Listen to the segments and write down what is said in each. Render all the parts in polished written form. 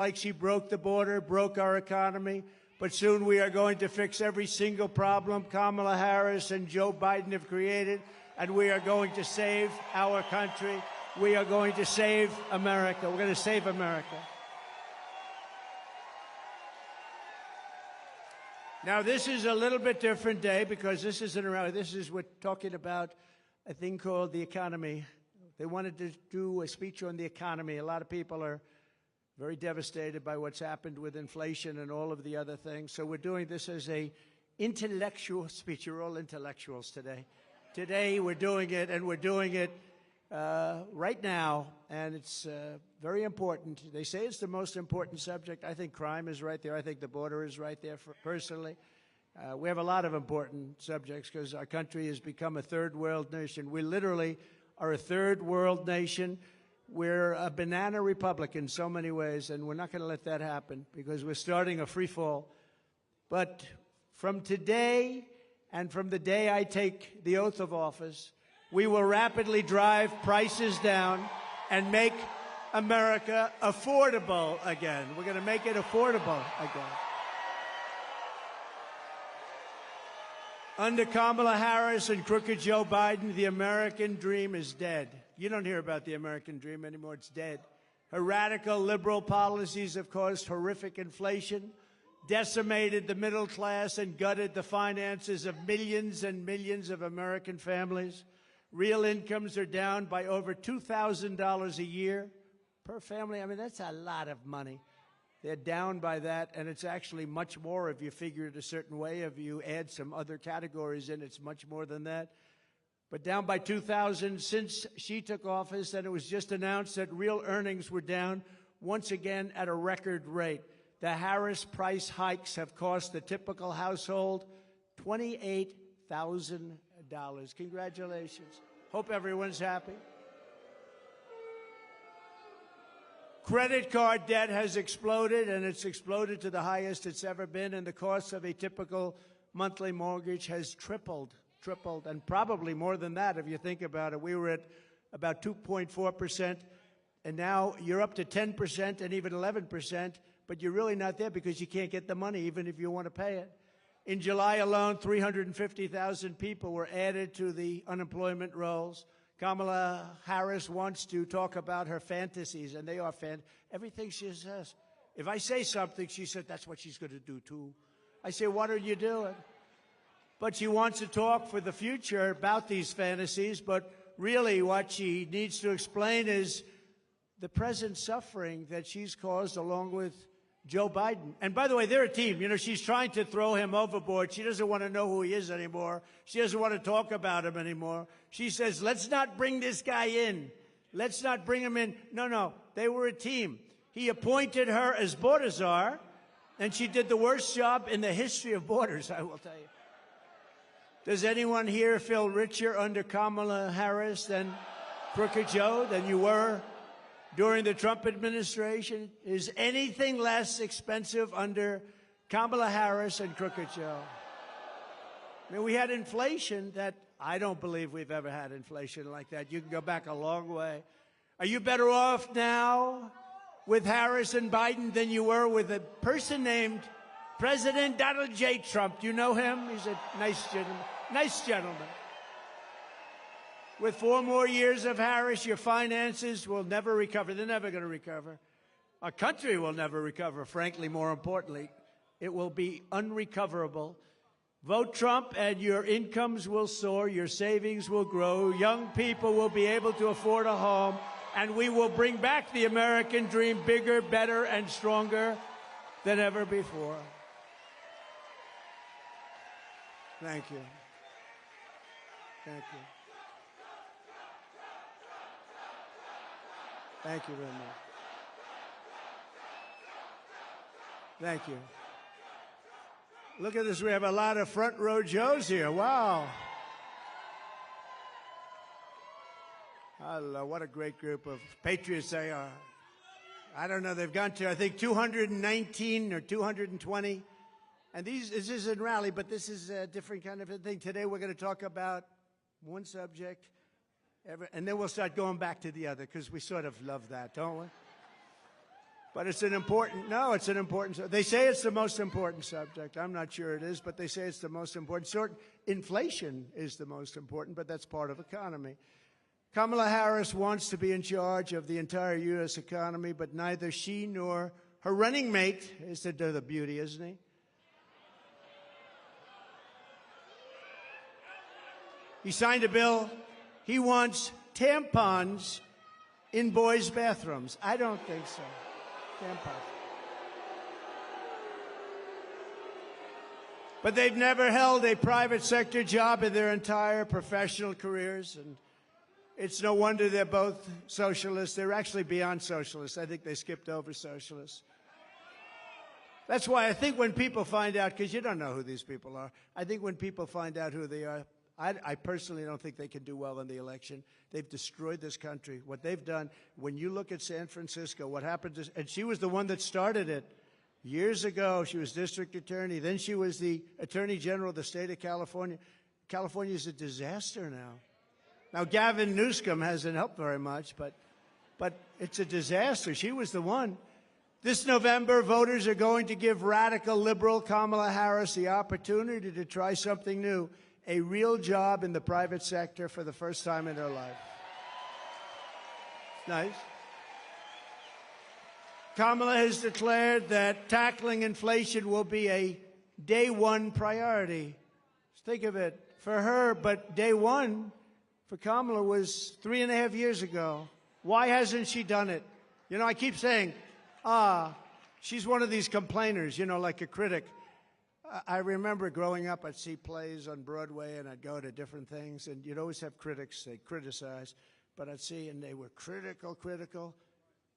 Like she broke the border, broke our economy, but soon we are going to fix every single problem Kamala Harris and Joe Biden have created, and we are going to save our country. We are going to save America. We're going to save America. Now, this is a little bit different day because this isn't around. We're talking about a thing called the economy. They wanted to do a speech on the economy. A lot of people are very devastated by what's happened with inflation and all of the other things. So we're doing this as a intellectual speech. You're all intellectuals today. Today we're doing it, and we're doing it right now, and it's very important. They say it's the most important subject. I think crime is right there. I think the border is right there, personally. We have a lot of important subjects because our country has become a third world nation. We literally are a third world nation. We're a banana republic in so many ways, and we're not going to let that happen because we're starting a free fall. But from today and from the day I take the oath of office, we will rapidly drive prices down and make America affordable again. We're going to make it affordable again. Under Kamala Harris and crooked Joe Biden, the American dream is dead. You don't hear about the American dream anymore. It's dead. Her radical liberal policies have caused horrific inflation, decimated the middle class, and gutted the finances of millions and millions of American families. Real incomes are down by over $2,000 a year per family. I mean, that's a lot of money. They're down by that, and it's actually much more if you figure it a certain way. If you add some other categories in, it's much more than that. But down by 2,000 since she took office, and it was just announced that real earnings were down once again at a record rate. The Harris price hikes have cost the typical household $28,000. Congratulations. Hope everyone's happy. Credit card debt has exploded, and it's exploded to the highest it's ever been, and the cost of a typical monthly mortgage has tripled, and probably more than that if you think about it. We were at about 2.4%, and now you're up to 10% and even 11%, but you're really not there because you can't get the money even if you want to pay it. In July alone, 350,000 people were added to the unemployment rolls. Kamala Harris wants to talk about her fantasies, and they are everything she says. If I say something, she said that's what she's going to do too. I say, what are you doing? But she wants to talk for the future about these fantasies, but really what she needs to explain is the present suffering that she's caused along with Joe Biden. And by the way, they're a team. You know, she's trying to throw him overboard. She doesn't want to know who he is anymore. She doesn't want to talk about him anymore. She says, let's not bring this guy in. Let's not bring him in. No, they were a team. He appointed her as border czar, and she did the worst job in the history of borders, I will tell you. Does anyone here feel richer under Kamala Harris than crooked Joe, than you were during the Trump administration? Is anything less expensive under Kamala Harris and crooked Joe? I mean, we had inflation that I don't believe we've ever had inflation like that. You can go back a long way. Are you better off now with Harris and Biden than you were with a person named President Donald J. Trump? Do you know him? He's a nice gentleman. Nice gentleman. With 4 more years of Harris, your finances will never recover. They're never going to recover. Our country will never recover, frankly, more importantly. It will be unrecoverable. Vote Trump and your incomes will soar, your savings will grow, young people will be able to afford a home, and we will bring back the American dream bigger, better, and stronger than ever before. Thank you. Thank you. Thank you very much. Thank you. Look at this. We have a lot of front row Joes here. Wow. Hello. What a great group of patriots they are. I don't know. They've gone to, I think, 219 or 220. And this isn't rally, but this is a different kind of a thing. Today we're going to talk about one subject, and then we'll start going back to the other, because we sort of love that, don't we? But it's an important, no, it's an important, they say it's the most important subject. I'm not sure it is, but they say it's the most important. Inflation is the most important, but that's part of economy. Kamala Harris wants to be in charge of the entire U.S. economy, but neither she nor her running mate is to do the beauty, isn't he? He signed a bill. He wants tampons in boys' bathrooms. I don't think so. Tampons. But they've never held a private sector job in their entire professional careers, and it's no wonder they're both socialists. They're actually beyond socialists. I think they skipped over socialists. That's why I think when people find out, because you don't know who these people are, I think when people find out who they are, I personally don't think they can do well in the election. They've destroyed this country. What they've done, when you look at San Francisco, what happened to, and she was the one that started it. Years ago, she was district attorney. Then she was the attorney general of the state of California. California is a disaster now. Now, Gavin Newsom hasn't helped very much, but it's a disaster. She was the one. This November, voters are going to give radical liberal Kamala Harris the opportunity to try something new, a real job in the private sector for the first time in her life. Nice. Kamala has declared that tackling inflation will be a day one priority. Think of it, for her, but day one for Kamala was 3.5 years ago. Why hasn't she done it? You know, I keep saying, she's one of these complainers, you know, like a critic. I remember growing up, I'd see plays on Broadway, and I'd go to different things, and you'd always have critics, they'd criticize, but I'd see, and they were critical,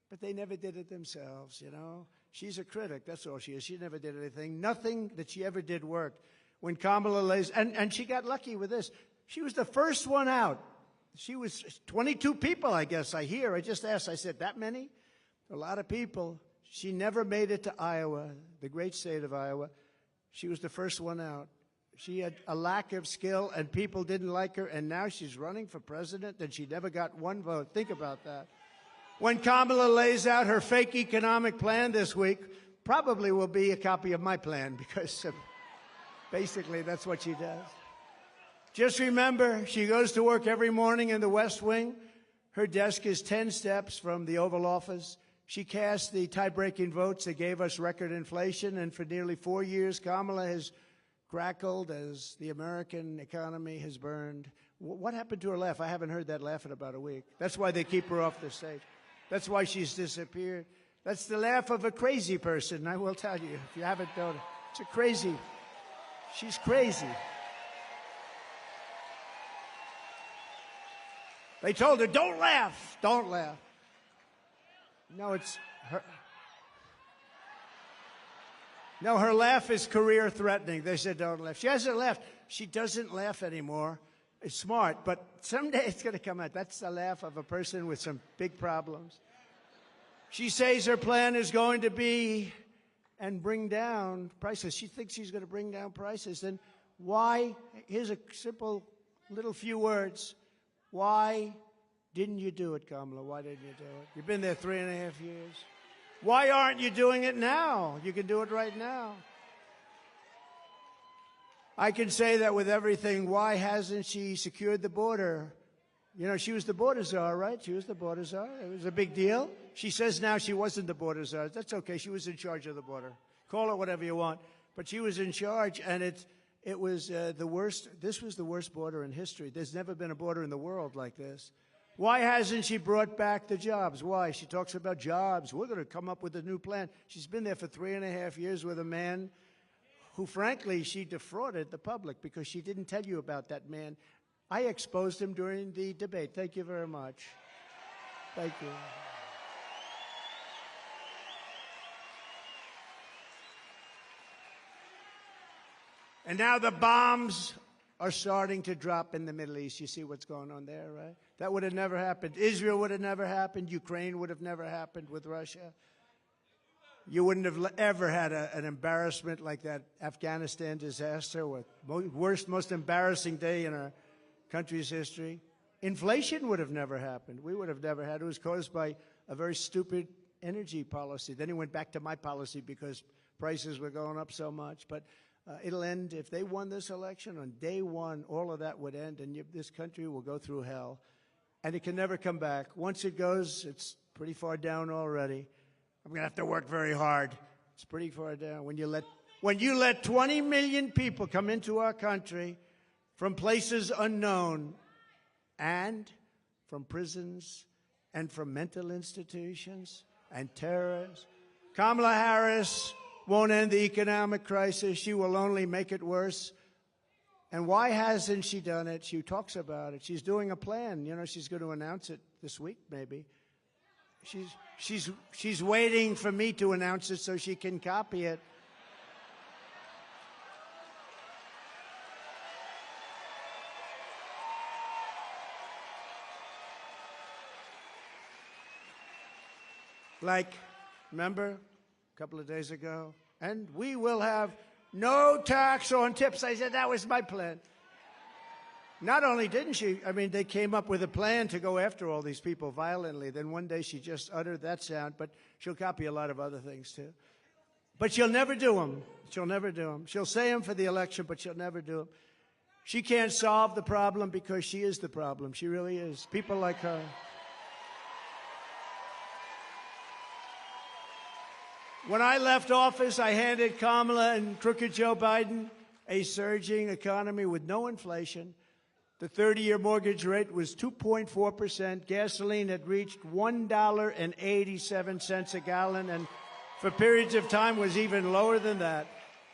but they never did it themselves, you know. She's a critic, that's all she is. She never did anything. Nothing that she ever did worked. When Kamala lays, and she got lucky with this. She was the first one out. She was 22 people, I guess, I hear. I just asked, I said, that many? A lot of people. She never made it to Iowa, the great state of Iowa. She was the first one out. She had a lack of skill, and people didn't like her, and now she's running for president, and she never got one vote. Think about that. When Kamala lays out her fake economic plan this week, probably will be a copy of my plan, because basically that's what she does. Just remember, she goes to work every morning in the West Wing. Her desk is 10 steps from the Oval Office. She cast the tie-breaking votes that gave us record inflation, and for nearly 4 years, Kamala has crackled as the American economy has burned. What happened to her laugh? I haven't heard that laugh in about a week. That's why they keep her off the stage. That's why she's disappeared. That's the laugh of a crazy person, I will tell you, if you haven't known it. It's a crazy. She's crazy. They told her, don't laugh, don't laugh. No, it's her. No, her laugh is career-threatening. They said, don't laugh. She hasn't laughed. She doesn't laugh anymore. It's smart, but someday it's going to come out. That's the laugh of a person with some big problems. She says her plan is going to be and bring down prices. She thinks she's going to bring down prices. Then why? Here's a simple little few words. Why didn't you do it, Kamala? Why didn't you do it? You've been there 3.5 years. Why aren't you doing it now? You can do it right now. I can say that with everything. Why hasn't she secured the border? You know, she was the border czar, right? She was the border czar. It was a big deal. She says now she wasn't the border czar. That's okay. She was in charge of the border. Call it whatever you want. But she was in charge, and it was the worst. This was the worst border in history. There's never been a border in the world like this. Why hasn't she brought back the jobs? Why? She talks about jobs. We're going to come up with a new plan. She's been there for 3.5 years with a man who, frankly, she defrauded the public because she didn't tell you about that man. I exposed him during the debate. Thank you very much. Thank you. And now the bombs are starting to drop in the Middle East. You see what's going on there, right? That would have never happened. Israel would have never happened. Ukraine would have never happened with Russia. You wouldn't have ever had an embarrassment like that Afghanistan disaster, with worst, most embarrassing day in our country's history. Inflation would have never happened. We would have never had it. It was caused by a very stupid energy policy. Then he went back to my policy because prices were going up so much. But it'll end, if they won this election, on day one, all of that would end, and this country will go through hell. And it can never come back. Once it goes, it's pretty far down already. I'm going to have to work very hard. It's pretty far down. When you let 20 million people come into our country from places unknown and from prisons and from mental institutions and terrorists, Kamala Harris won't end the economic crisis. She will only make it worse. And why hasn't she done it? She talks about it. She's doing a plan. You know, she's going to announce it this week, maybe. She's waiting for me to announce it so she can copy it. Like, remember, a couple of days ago, and we will have no tax on tips. I said that was my plan. Not only didn't she, I mean, they came up with a plan to go after all these people violently. Then one day she just uttered that sound, but she'll copy a lot of other things too. But she'll never do them. She'll never do them. She'll say them for the election, but she'll never do them. She can't solve the problem because she is the problem. She really is. People like her. When I left office, I handed Kamala and crooked Joe Biden a surging economy with no inflation. The 30-year mortgage rate was 2.4%. Gasoline had reached $1.87 a gallon, and for periods of time was even lower than that.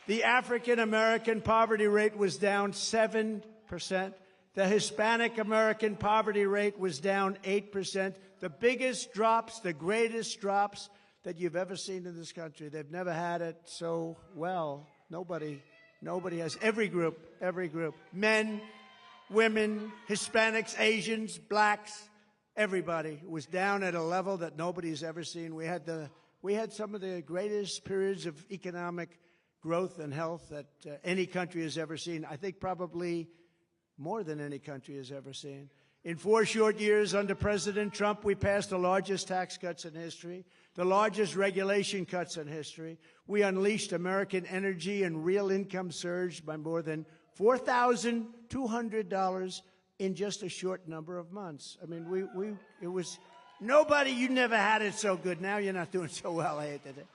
The African-American poverty rate was down 7%. The Hispanic-American poverty rate was down 8%. The biggest drops, the greatest drops that you've ever seen in this country. They've never had it so well. Nobody has. Every group, men, women, Hispanics, Asians, blacks, everybody was down at a level that nobody's ever seen. We had some of the greatest periods of economic growth and health that any country has ever seen. I think probably more than any country has ever seen. In 4 short years under President Trump, we passed the largest tax cuts in history, the largest regulation cuts in history. We unleashed American energy, and real income surged by more than $4,200 in just a short number of months. I mean, it was nobody, you never had it so good. Now you're not doing so well, I hate it.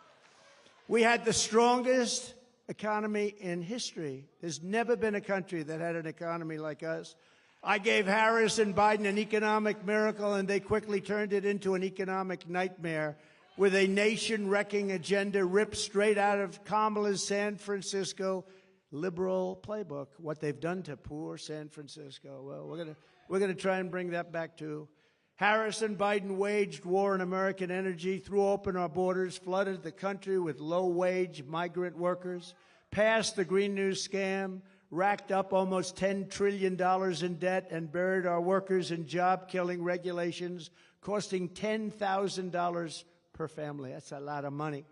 We had the strongest economy in history. There's never been a country that had an economy like us. I gave Harris and Biden an economic miracle, and they quickly turned it into an economic nightmare with a nation-wrecking agenda ripped straight out of Kamala's San Francisco liberal playbook. What they've done to poor San Francisco. Well, we're gonna try and bring that back too. Harris and Biden waged war on American energy, threw open our borders, flooded the country with low-wage migrant workers, passed the Green New scam, racked up almost $10 trillion in debt, and buried our workers in job-killing regulations, costing $10,000 per family. That's a lot of money.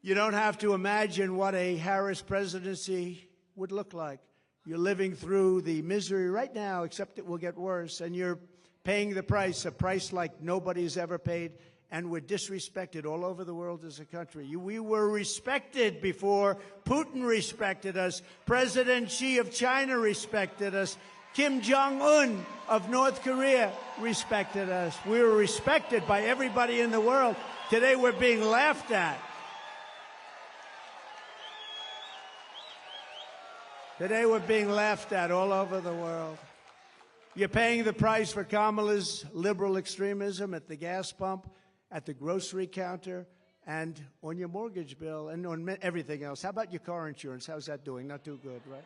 You don't have to imagine what a Harris presidency would look like. You're living through the misery right now, except it will get worse, and you're paying the price, a price like nobody's ever paid, and we're disrespected all over the world as a country. We were respected before Putin respected us. President Xi of China respected us. Kim Jong-un of North Korea respected us. We were respected by everybody in the world. Today we're being laughed at. Today we're being laughed at all over the world. You're paying the price for Kamala's liberal extremism at the gas pump, at the grocery counter, and on your mortgage bill, and on everything else. How about your car insurance? How's that doing? Not too good, right?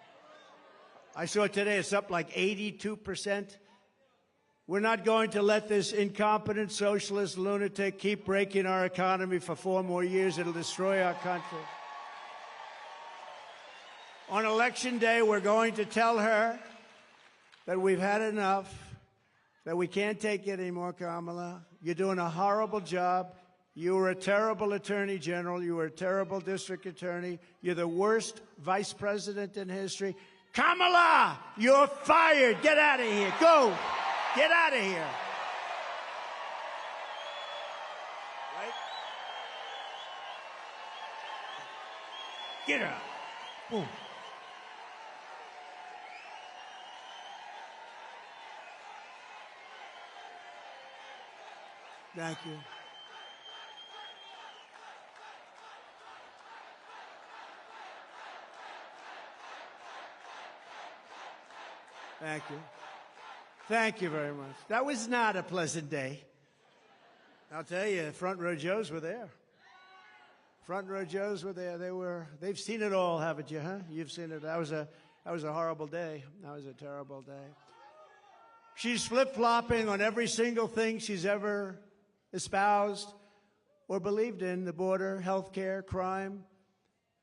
I saw today it's up like 82%. We're not going to let this incompetent socialist lunatic keep breaking our economy for 4 more years. It'll destroy our country. On Election Day, we're going to tell her that we've had enough, that we can't take it anymore, Kamala. You're doing a horrible job. You were a terrible attorney general. You were a terrible district attorney. You're the worst vice president in history. Kamala, you're fired. Get out of here. Go. Get out of here. Right? Get her out. Boom. Thank you. Thank you. Thank you very much. That was not a pleasant day. I'll tell you, front row Joes were there. Front row Joes were there. They've seen it all, haven't you, huh? You've seen it. That was a horrible day. That was a terrible day. She's flip-flopping on every single thing she's ever espoused or believed in, the border, health care, crime.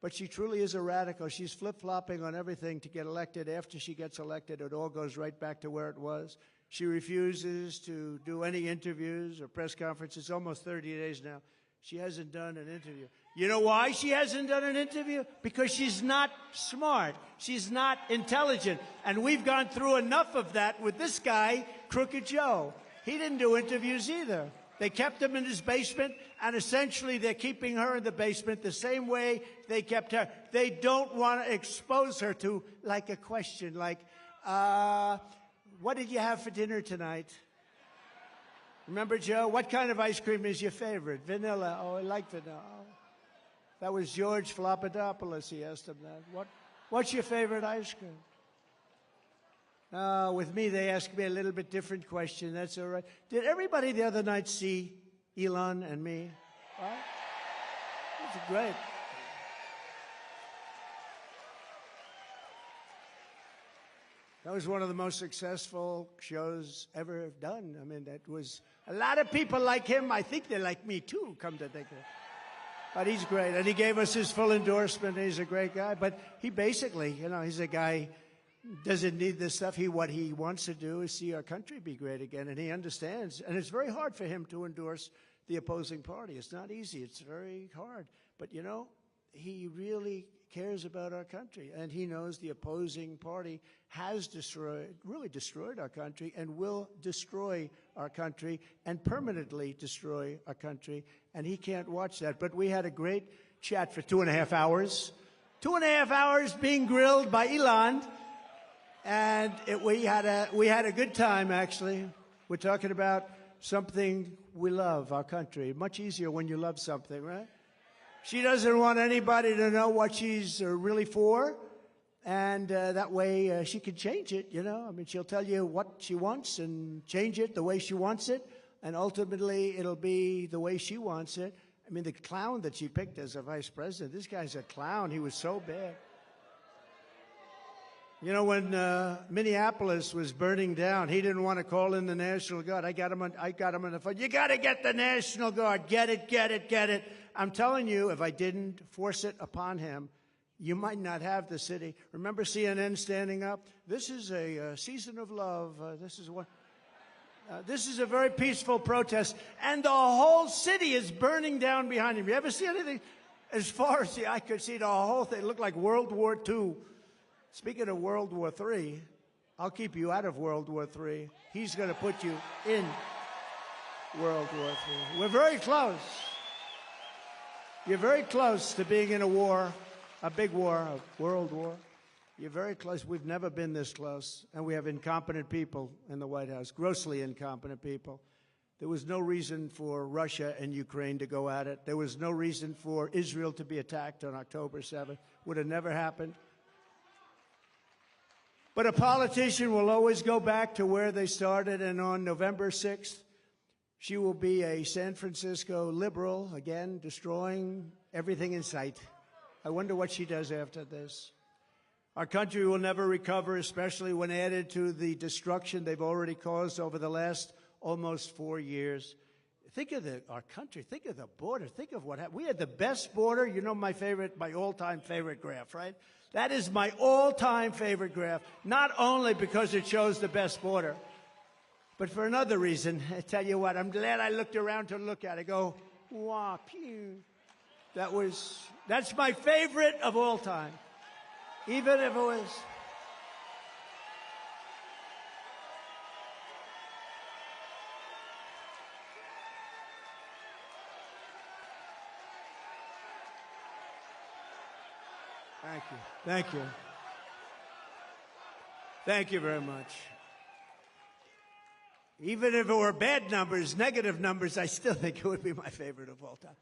But she truly is a radical. She's flip-flopping on everything to get elected. After she gets elected, it all goes right back to where it was. She refuses to do any interviews or press conferences. Almost 30 days now. She hasn't done an interview. You know why she hasn't done an interview? Because she's not smart. She's not intelligent. And we've gone through enough of that with this guy, Crooked Joe. He didn't do interviews either. They kept him in his basement, and essentially they're keeping her in the basement the same way they kept her. They don't want to expose her to, like, a question like, what did you have for dinner tonight? Remember, Joe? What kind of ice cream is your favorite? Vanilla. Oh, I like vanilla. Oh. That was George Flopadopoulos. He asked him that. What's your favorite ice cream? With me, they asked me a little bit different question. That's all right. Did everybody the other night see Elon and me? Right? That's great. That was one of the most successful shows ever done. I mean, that was a lot of people like him. I think they like me too, come to think of it. But he's great. And he gave us his full endorsement. He's a great guy. But he basically, he's a guy doesn't need this stuff. What he wants to do is see our country be great again. And he understands. And it's very hard for him to endorse the opposing party. It's not easy. It's very hard. But, he really cares about our country. And he knows the opposing party has really destroyed our country and will destroy our country and permanently destroy our country. And he can't watch that. But we had a great chat for 2.5 hours. 2.5 hours being grilled by Elon. And we had a good time, actually. We're talking about something we love, our country. Much easier when you love something, right? She doesn't want anybody to know what she's really for. And that way she can change it, I mean, she'll tell you what she wants and change it the way she wants it. And ultimately, it'll be the way she wants it. I mean, the clown that she picked as a vice president, this guy's a clown. He was so bad. When Minneapolis was burning down, he didn't want to call in the National Guard. I got him on the phone. You got to get the National Guard. Get it. I'm telling you, if I didn't force it upon him, you might not have the city. Remember CNN standing up? This is a season of love. This is a very peaceful protest. And the whole city is burning down behind him. You ever see anything? As far as the eye could see, the whole thing looked like World War II. Speaking of World War III, I'll keep you out of World War III. He's going to put you in World War III. We're very close. You're very close to being in a war, a big war, a world war. You're very close. We've never been this close. And we have incompetent people in the White House, grossly incompetent people. There was no reason for Russia and Ukraine to go at it. There was no reason for Israel to be attacked on October 7th. Would have never happened. But a politician will always go back to where they started, and on November 6th, she will be a San Francisco liberal, again, destroying everything in sight. I wonder what she does after this. Our country will never recover, especially when added to the destruction they've already caused over the last almost 4 years. Think of our country. Think of the border. Think of what happened. We had the best border. My all-time favorite graph, right? That is my all-time favorite graph, not only because it shows the best border, but for another reason. I tell you what, I'm glad I looked around to look at it. I go, wow, pew. That's my favorite of all time. Even if it was... Thank you. Thank you. Thank you very much. Even if it were bad numbers, negative numbers, I still think it would be my favorite of all time.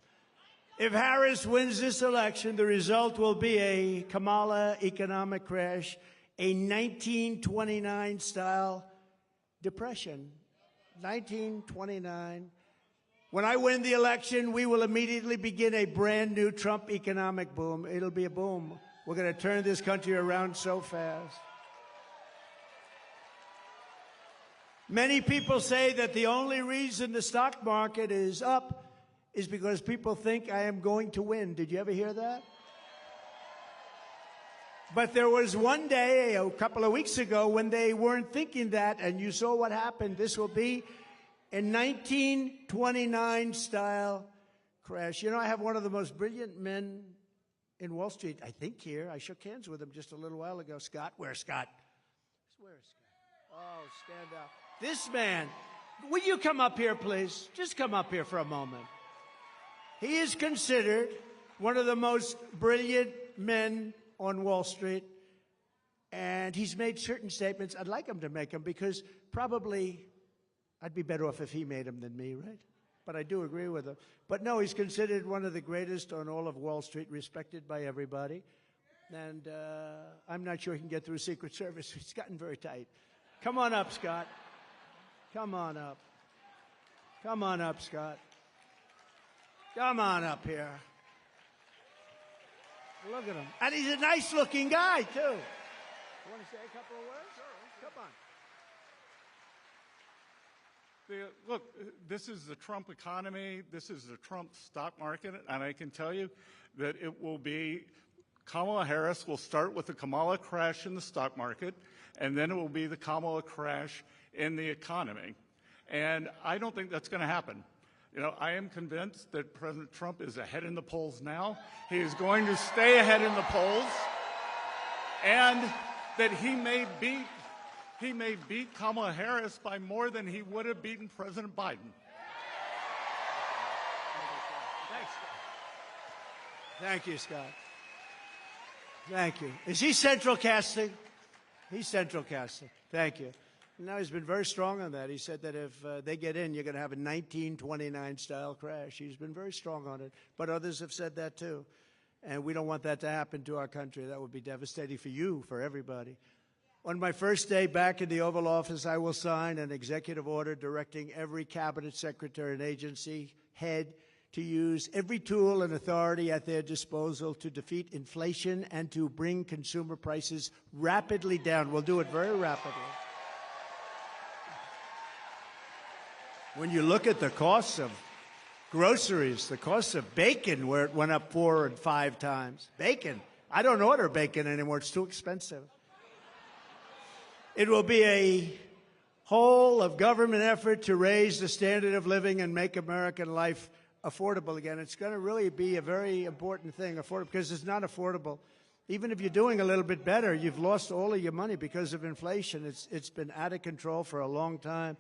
If Harris wins this election, the result will be a Kamala economic crash, a 1929-style depression. 1929. When I win the election, we will immediately begin a brand new Trump economic boom. It'll be a boom. We're going to turn this country around so fast. Many people say that the only reason the stock market is up is because people think I am going to win. Did you ever hear that? But there was one day, a couple of weeks ago, when they weren't thinking that, and you saw what happened. This will be a 1929-style crash. You know, I have one of the most brilliant men in Wall Street, I think, here. I shook hands with him just a little while ago. Scott, where's Scott? Where's Scott? Oh, stand up. This man, will you come up here, please? Just come up here for a moment. He is considered one of the most brilliant men on Wall Street, and he's made certain statements. I'd like him to make them because probably I'd be better off if he made them than me, right? But I do agree with him. But no, he's considered one of the greatest on all of Wall Street, respected by everybody. And I'm not sure he can get through Secret Service. It's gotten very tight. Come on up, Scott. Come on up. Come on up, Scott. Come on up here. Look at him. And he's a nice-looking guy, too. You want to say a couple of words? Sure. Come on. Look, this is the Trump economy. This is the Trump stock market. And I can tell you that it will be Kamala Harris will start with the Kamala crash in the stock market, and then it will be the Kamala crash in the economy. And I don't think that's going to happen. You know, I am convinced that President Trump is ahead in the polls now. He is going to stay ahead in the polls, and that he may beat Kamala Harris by more than he would have beaten President Biden. Thanks, Scott. Thank you, Scott. Thank you. Is he central casting? He's central casting. Thank you. No, he's been very strong on that. He said that if they get in, you're going to have a 1929-style crash. He's been very strong on it. But others have said that, too. And we don't want that to happen to our country. That would be devastating for you, for everybody. On my first day back in the Oval Office, I will sign an executive order directing every cabinet secretary and agency head to use every tool and authority at their disposal to defeat inflation and to bring consumer prices rapidly down. We'll do it very rapidly. When you look at the costs of groceries, the cost of bacon, where it went up 4 and 5 times. Bacon. I don't order bacon anymore. It's too expensive. It will be a whole of government effort to raise the standard of living and make American life affordable again. It's going to really be a very important thing, affordable, because it's not affordable. Even if you're doing a little bit better, you've lost all of your money because of inflation. It's been out of control for a long time.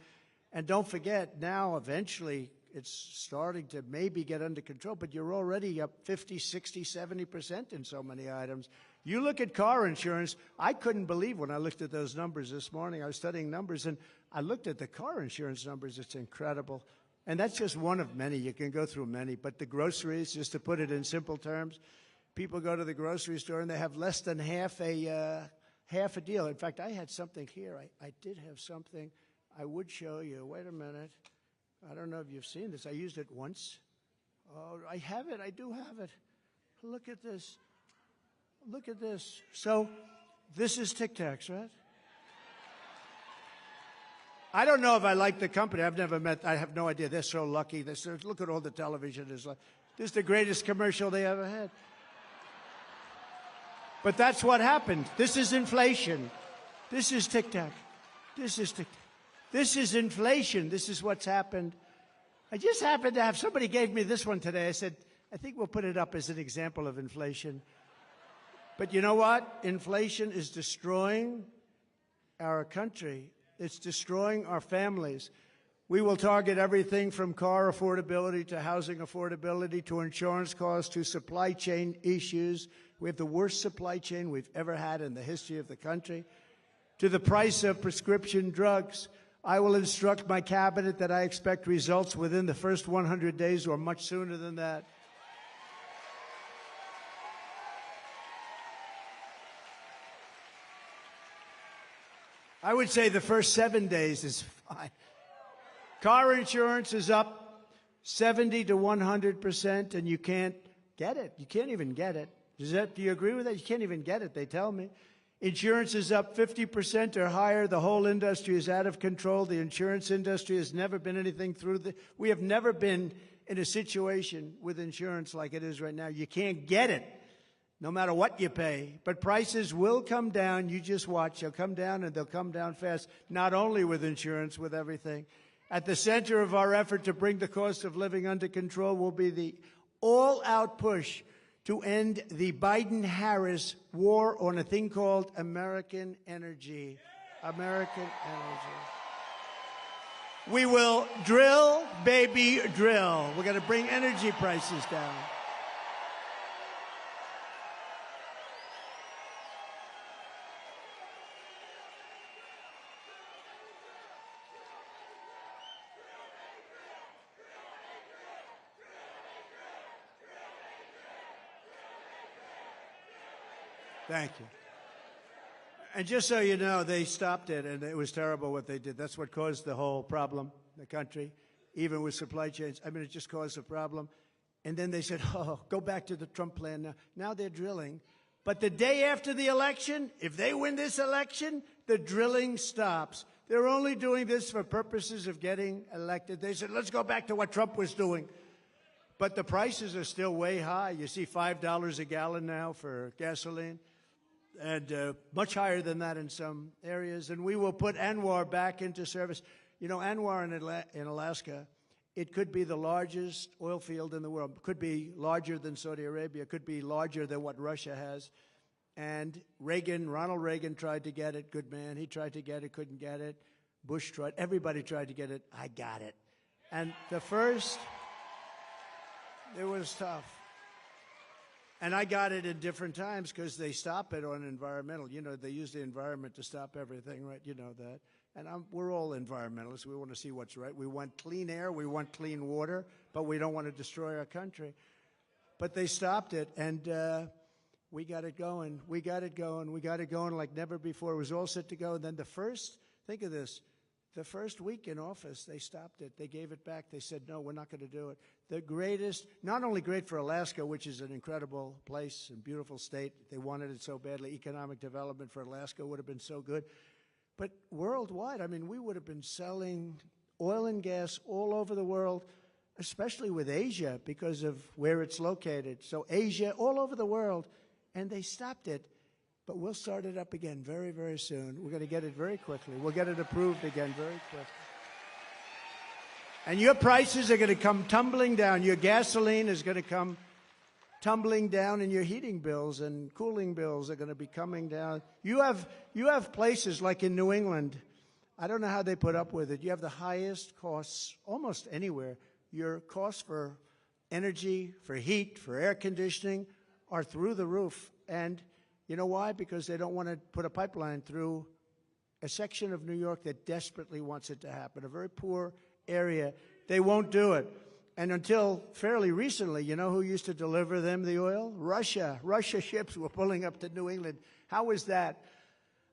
And don't forget, now eventually it's starting to maybe get under control, but you're already up 50, 60, 70% in so many items. You look at car insurance. I couldn't believe when I looked at those numbers this morning. I was studying numbers, and I looked at the car insurance numbers. It's incredible. And that's just one of many. You can go through many. But the groceries, just to put it in simple terms, people go to the grocery store, and they have less than half a deal. In fact, I had something here. I did have something. I would show you. Wait a minute. I don't know if you've seen this. I used it once. Oh, I have it. I do have it. Look at this. Look at this. So this is Tic Tacs, right? I don't know if I like the company. I've never met. I have no idea. They're so lucky. Look at all the television. This is the greatest commercial they ever had. But that's what happened. This is inflation. This is Tic Tac. This is Tic Tac. This is inflation. This is what's happened. I just happened to have, somebody gave me this one today. I said, I think we'll put it up as an example of inflation. But you know what? Inflation is destroying our country. It's destroying our families. We will target everything from car affordability to housing affordability to insurance costs to supply chain issues. We have the worst supply chain we've ever had in the history of the country. To the price of prescription drugs. I will instruct my cabinet that I expect results within the first 100 days or much sooner than that. I would say the first 7 days is fine. Car insurance is up 70 to 100%, and you can't get it. You can't even get it. Do you agree with that? You can't even get it, they tell me. Insurance is up 50% or higher. The whole industry is out of control. The insurance industry has never been anything we have never been in a situation with insurance like it is right now. You can't get it, no matter what you pay. But prices will come down. You just watch. They'll come down, and they'll come down fast, not only with insurance, with everything. At the center of our effort to bring the cost of living under control will be the all-out push to end the Biden-Harris war on a thing called American energy. American energy. We will drill, baby, drill. We're going to bring energy prices down. Thank you. And just so you know, they stopped it, and it was terrible what they did. That's what caused the whole problem in the country, even with supply chains. I mean, it just caused a problem. And then they said, oh, go back to the Trump plan now. Now they're drilling. But the day after the election, if they win this election, the drilling stops. They're only doing this for purposes of getting elected. They said, let's go back to what Trump was doing. But the prices are still way high. You see $5 a gallon now for gasoline. And much higher than that in some areas. And we will put ANWR back into service. You know, ANWR in Alaska, it could be the largest oil field in the world. It could be larger than Saudi Arabia. It could be larger than what Russia has. And Ronald Reagan tried to get it. Good man. He tried to get it, couldn't get it. Bush tried. Everybody tried to get it. I got it. And it was tough. And I got it in different times because they stop it on environmental. You know, they use the environment to stop everything, right? You know that. And we're all environmentalists. We want to see what's right. We want clean air. We want clean water. But we don't want to destroy our country. But they stopped it, and we got it going. We got it going. We got it going like never before. It was all set to go. And then think of this, the first week in office, they stopped it. They gave it back. They said, no, we're not going to do it. The greatest, not only great for Alaska, which is an incredible place and beautiful state. They wanted it so badly. Economic development for Alaska would have been so good. But worldwide, I mean, we would have been selling oil and gas all over the world, especially with Asia because of where it's located. So Asia, all over the world, and they stopped it. But we'll start it up again very, very soon. We're going to get it very quickly. We'll get it approved again very quickly. And your prices are going to come tumbling down. Your gasoline is going to come tumbling down, and your heating bills and cooling bills are going to be coming down. You have places like in New England. I don't know how they put up with it. You have the highest costs almost anywhere. Your costs for energy, for heat, for air conditioning are through the roof. And you know why? Because they don't want to put a pipeline through a section of New York that desperately wants it to happen, a very poor area. They won't do it. And until fairly recently, you know who used to deliver them the oil? Russia. Russia ships were pulling up to New England. How was that?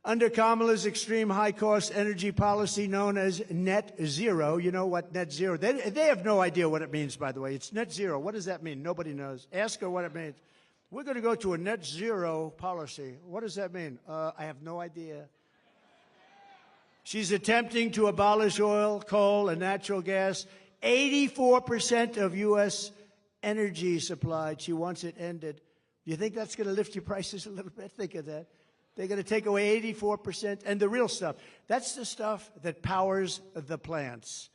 Under Kamala's extreme high-cost energy policy known as net zero, you know what net zero, they have no idea what it means, by the way. It's net zero. What does that mean? Nobody knows. Ask her what it means. We're going to go to a net zero policy. What does that mean? I have no idea. She's attempting to abolish oil, coal, and natural gas. 84% of U.S. energy supplied. She wants it ended. Do you think that's going to lift your prices a little bit? Think of that. They're going to take away 84%. And the real stuff, that's the stuff that powers the plants.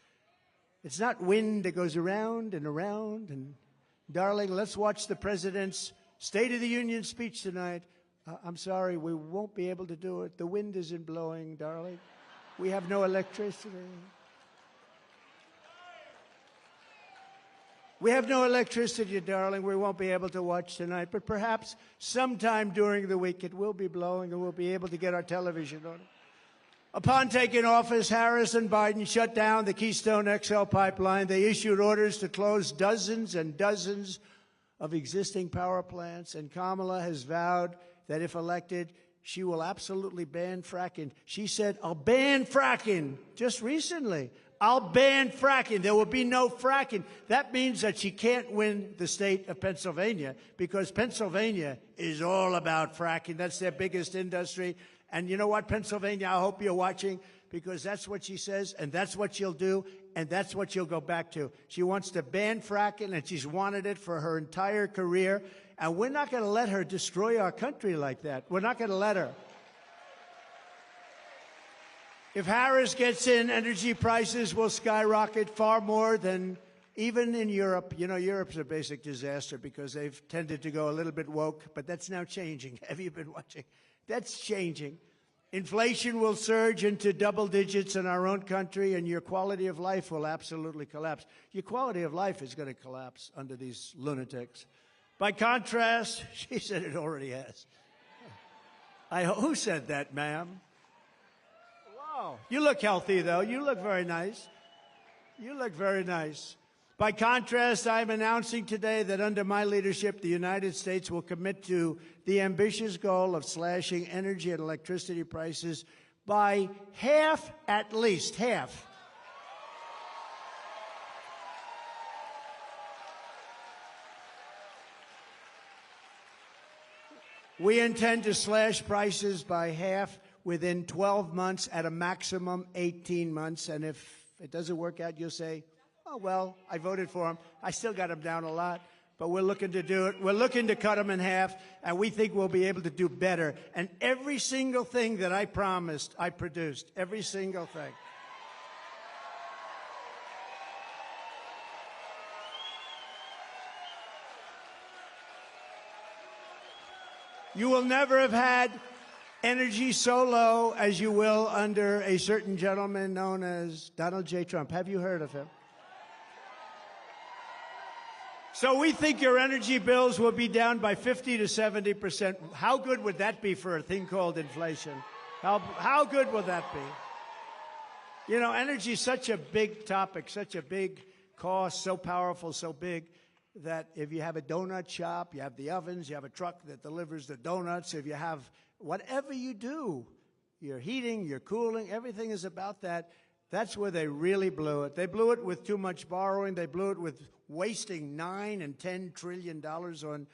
It's not wind that goes around and around. And, darling, let's watch the president's State of the Union speech tonight. I'm sorry, we won't be able to do it. The wind isn't blowing, darling. We have no electricity. We have no electricity, darling. We won't be able to watch tonight, but perhaps sometime during the week it will be blowing and we'll be able to get our television on it. Upon taking office, Harris and Biden shut down the Keystone XL pipeline. They issued orders to close dozens and dozens of existing power plants, and Kamala has vowed that if elected, she will absolutely ban fracking. She said, I'll ban fracking just recently. I'll ban fracking. There will be no fracking. That means that she can't win the state of Pennsylvania because Pennsylvania is all about fracking. That's their biggest industry. And you know what, Pennsylvania, I hope you're watching because that's what she says and that's what she'll do and that's what she'll go back to. She wants to ban fracking and she's wanted it for her entire career. And we're not going to let her destroy our country like that. We're not going to let her. If Harris gets in, energy prices will skyrocket far more than even in Europe. You know, Europe's a basic disaster because they've tended to go a little bit woke, but that's now changing. Have you been watching? That's changing. Inflation will surge into double digits in our own country, and your quality of life will absolutely collapse. Your quality of life is going to collapse under these lunatics. By contrast, she said it already has. Who said that, ma'am? Wow. You look healthy, though. You look very nice. You look very nice. By contrast, I'm announcing today that under my leadership, the United States will commit to the ambitious goal of slashing energy and electricity prices by half, at least half. We intend to slash prices by half within 12 months, at a maximum 18 months. And if it doesn't work out, you'll say, oh, well, I voted for him. I still got him down a lot, but we're looking to do it. We're looking to cut him in half, and we think we'll be able to do better. And every single thing that I promised, I produced. Every single thing. You will never have had energy so low as you will under a certain gentleman known as Donald J. Trump. Have you heard of him? So we think your energy bills will be down by 50 to 70%. How good would that be for a thing called inflation? How good would that be? You know, energy is such a big topic, such a big cost, so powerful, so big, that if you have a donut shop, you have the ovens, you have a truck that delivers the donuts, if you have whatever you do, your heating, your cooling, everything is about that. That's where they really blew it. They blew it with too much borrowing. They blew it with wasting $9 and $10 trillion on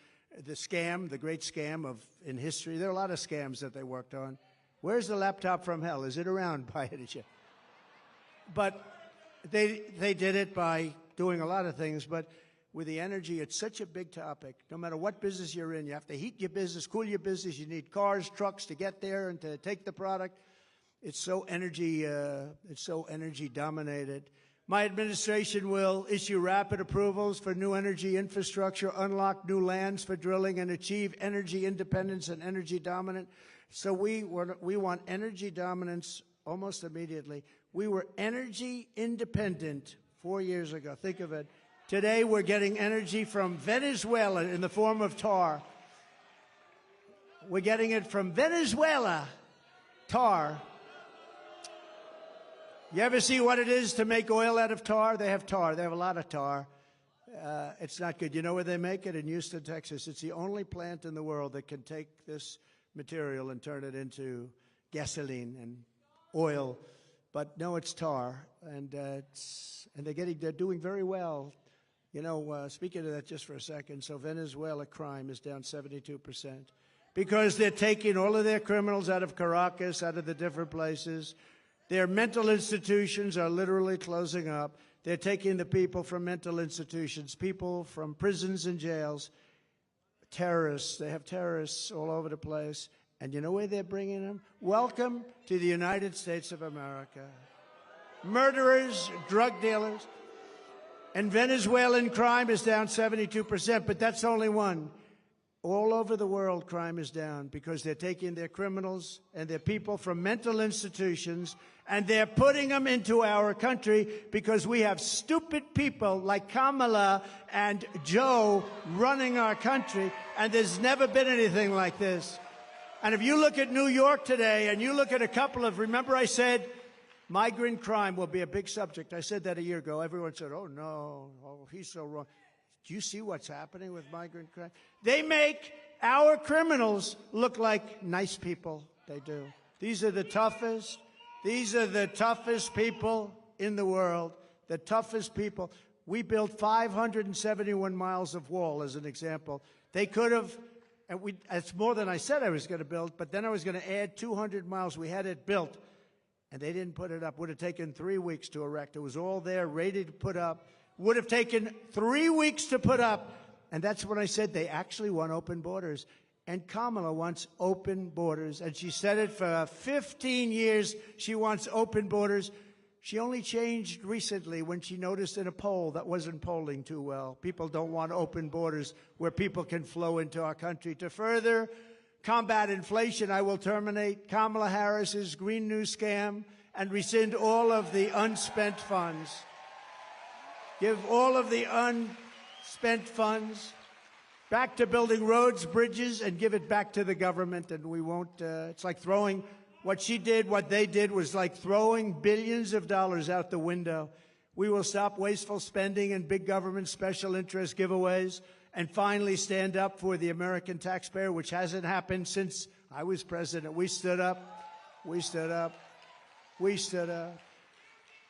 the scam, the great scam in history. There are a lot of scams that they worked on. Where's the laptop from hell? Is it around by any chance? But they did it by doing a lot of things. But with the energy, it's such a big topic. No matter what business you're in, you have to heat your business, cool your business. You need cars, trucks to get there and to take the product. It's so energy dominated. My administration will issue rapid approvals for new energy infrastructure, unlock new lands for drilling, and achieve energy independence and energy dominance. So we want energy dominance almost immediately. We were energy independent 4 years ago. Think of it. Today, we're getting energy from Venezuela in the form of tar. We're getting it from Venezuela, tar. You ever see what it is to make oil out of tar? They have tar. They have a lot of tar. It's not good. You know where they make it? In Houston, Texas. It's the only plant in the world that can take this material and turn it into gasoline and oil. But no, it's tar, and they're doing very well. You know, speaking of that just for a second, so Venezuela crime is down 72% because they're taking all of their criminals out of Caracas, out of the different places. Their mental institutions are literally closing up. They're taking the people from mental institutions, people from prisons and jails, terrorists. They have terrorists all over the place. And you know where they're bringing them? Welcome to the United States of America. Murderers, drug dealers. And Venezuelan crime is down 72%, but that's only one. All over the world, crime is down because they're taking their criminals and their people from mental institutions and they're putting them into our country because we have stupid people like Kamala and Joe running our country, and there's never been anything like this. And if you look at New York today and you look at a couple of, remember I said migrant crime will be a big subject. I said that a year ago. Everyone said, oh, no, oh, he's so wrong. Do you see what's happening with migrant crime? They make our criminals look like nice people. They do. These are the toughest. These are the toughest people in the world, the toughest people. We built 571 miles of wall, as an example. They could have, and it's more than I said I was going to build, but then I was going to add 200 miles. We had it built, and they didn't put it up. Would have taken 3 weeks to erect. It was all there, ready to put up. Would have taken 3 weeks to put up. And that's when I said they actually want open borders. And Kamala wants open borders. And she said it for 15 years. She wants open borders. She only changed recently when she noticed in a poll that wasn't polling too well. People don't want open borders where people can flow into our country. To further combat inflation, I will terminate Kamala Harris's Green New scam and rescind all of the unspent funds. Give all of the unspent funds back to building roads, bridges, and give it back to the government. And we won't, it's like throwing, what she did, what they did was like throwing billions of dollars out the window. We will stop wasteful spending and big government special interest giveaways and finally stand up for the American taxpayer, which hasn't happened since I was president. We stood up. We stood up. We stood up.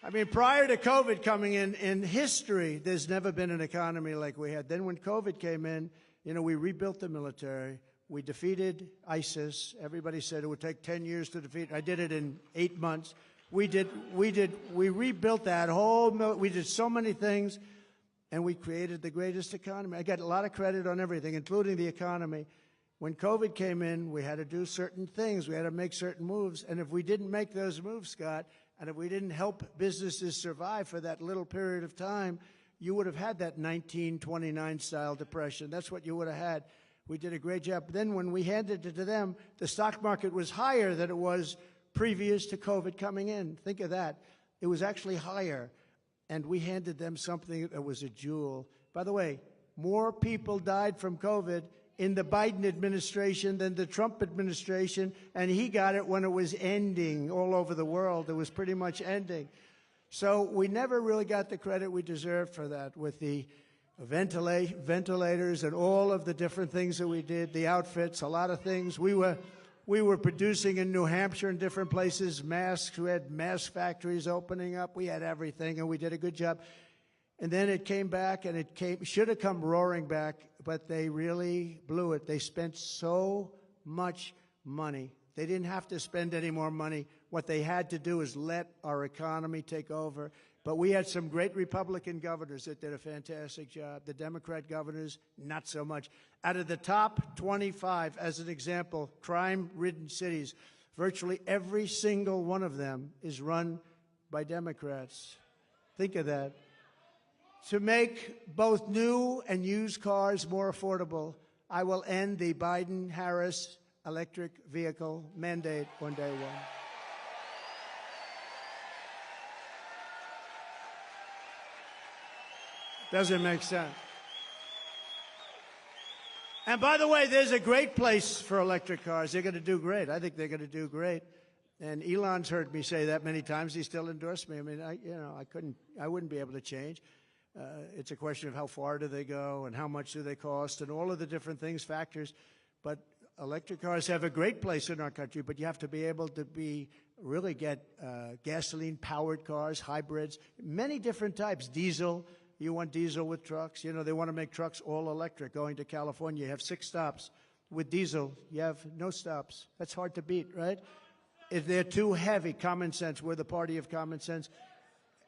I mean, prior to COVID coming in history, there's never been an economy like we had. Then when COVID came in, you know, we rebuilt the military. We defeated ISIS. Everybody said it would take 10 years to defeat. I did it in 8 months. We rebuilt that whole, we did so many things, and we created the greatest economy. I got a lot of credit on everything, including the economy. When COVID came in, we had to do certain things. We had to make certain moves. And if we didn't make those moves, Scott, and if we didn't help businesses survive for that little period of time, you would have had that 1929-style depression. That's what you would have had. We did a great job. But then when we handed it to them, the stock market was higher than it was previous to COVID coming in. Think of that. It was actually higher. And we handed them something that was a jewel. By the way, more people died from COVID in the Biden administration than the Trump administration, and he got it when it was ending all over the world. It was pretty much ending. So we never really got the credit we deserved for that with the ventilators and all of the different things that we did, the outfits, a lot of things. We were producing in New Hampshire and different places, masks. We had mask factories opening up. We had everything, and we did a good job. And then it came back, and it should have come roaring back, but they really blew it. They spent so much money. They didn't have to spend any more money. What they had to do is let our economy take over. But we had some great Republican governors that did a fantastic job. The Democrat governors, not so much. Out of the top 25, as an example, crime-ridden cities, virtually every single one of them is run by Democrats. Think of that. To make both new and used cars more affordable, I will end the Biden-Harris electric vehicle mandate on day one. Doesn't make sense. And by the way, there's a great place for electric cars. They're going to do great. I think they're going to do great. And Elon's heard me say that many times. He still endorsed me. I mean, I wouldn't be able to change. It's a question of how far do they go and how much do they cost and all of the different things, factors. But electric cars have a great place in our country, but you have to be able to really get gasoline-powered cars, hybrids, many different types, diesel. You want diesel with trucks. You know, they want to make trucks all electric. Going to California, you have 6 stops. With diesel, you have no stops. That's hard to beat, right? If they're too heavy, common sense. We're the party of common sense.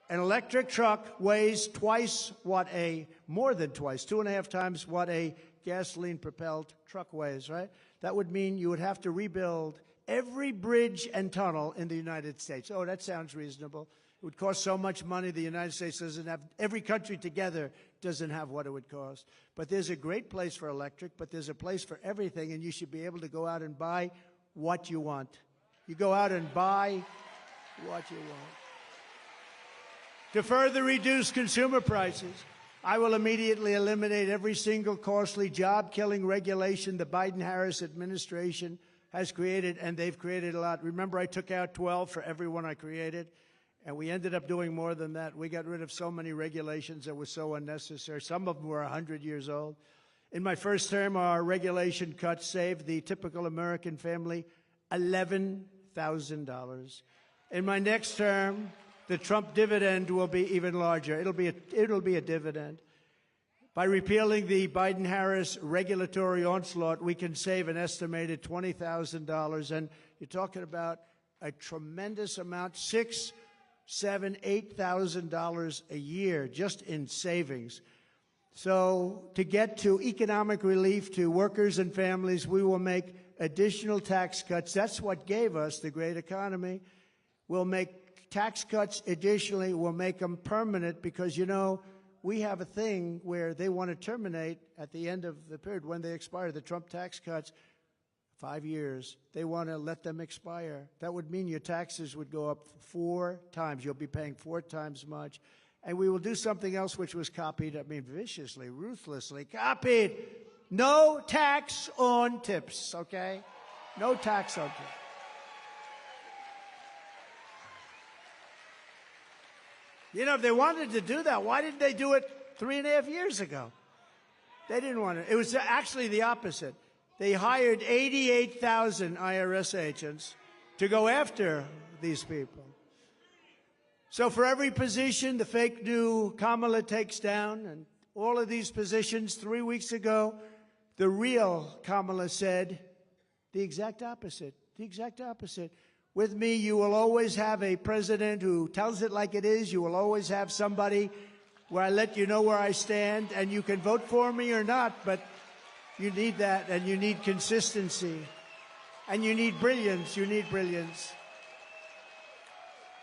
An electric truck weighs more than twice, 2.5 times what a gasoline-propelled truck weighs, right? That would mean you would have to rebuild every bridge and tunnel in the United States. Oh, that sounds reasonable. It would cost so much money the United States doesn't have. Every country together doesn't have what it would cost. But there's a great place for electric, but there's a place for everything, and you should be able to go out and buy what you want. You go out and buy what you want. To further reduce consumer prices, I will immediately eliminate every single costly job-killing regulation the Biden-Harris administration has created, and they've created a lot. Remember, I took out 12 for every one I created, and we ended up doing more than that. We got rid of so many regulations that were so unnecessary. Some of them were 100 years old. In my first term, our regulation cuts saved the typical American family $11,000. In my next term, the Trump dividend will be even larger. It'll be a dividend. By repealing the Biden-Harris regulatory onslaught, we can save an estimated $20,000, and you're talking about a tremendous amount, $6,000, $7,000, $8,000 a year just in savings. So to get to economic relief to workers and families, we will make additional tax cuts. That's what gave us the great economy. We'll make tax cuts additionally. We'll make them permanent because, you know, we have a thing where they want to terminate at the end of the period when they expire. The Trump tax cuts, 5 years, they want to let them expire. That would mean your taxes would go up 4 times. You'll be paying 4 times much. And we will do something else which was copied, I mean, viciously, ruthlessly copied. No tax on tips, okay? No tax on tips. You know, if they wanted to do that, why didn't they do it 3.5 years ago? They didn't want to. It was actually the opposite. They hired 88,000 IRS agents to go after these people. So for every position the fake new Kamala takes down, and all of these positions, 3 weeks ago, the real Kamala said the exact opposite, the exact opposite. With me, you will always have a president who tells it like it is. You will always have somebody where I let you know where I stand, and you can vote for me or not, but you need that, and you need consistency, and you need brilliance. You need brilliance.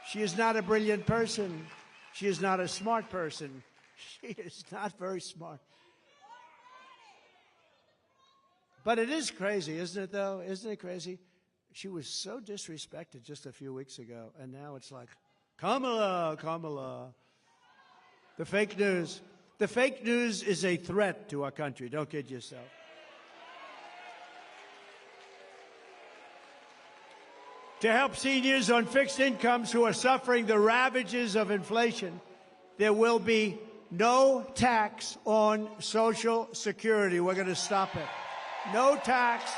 She is not a brilliant person. She is not a smart person. She is not very smart. But it is crazy, isn't it, though? Isn't it crazy? She was so disrespected just a few weeks ago, and now it's like, Kamala, Kamala. The fake news. The fake news is a threat to our country. Don't kid yourself. To help seniors on fixed incomes who are suffering the ravages of inflation, there will be no tax on Social Security. We're going to stop it. No tax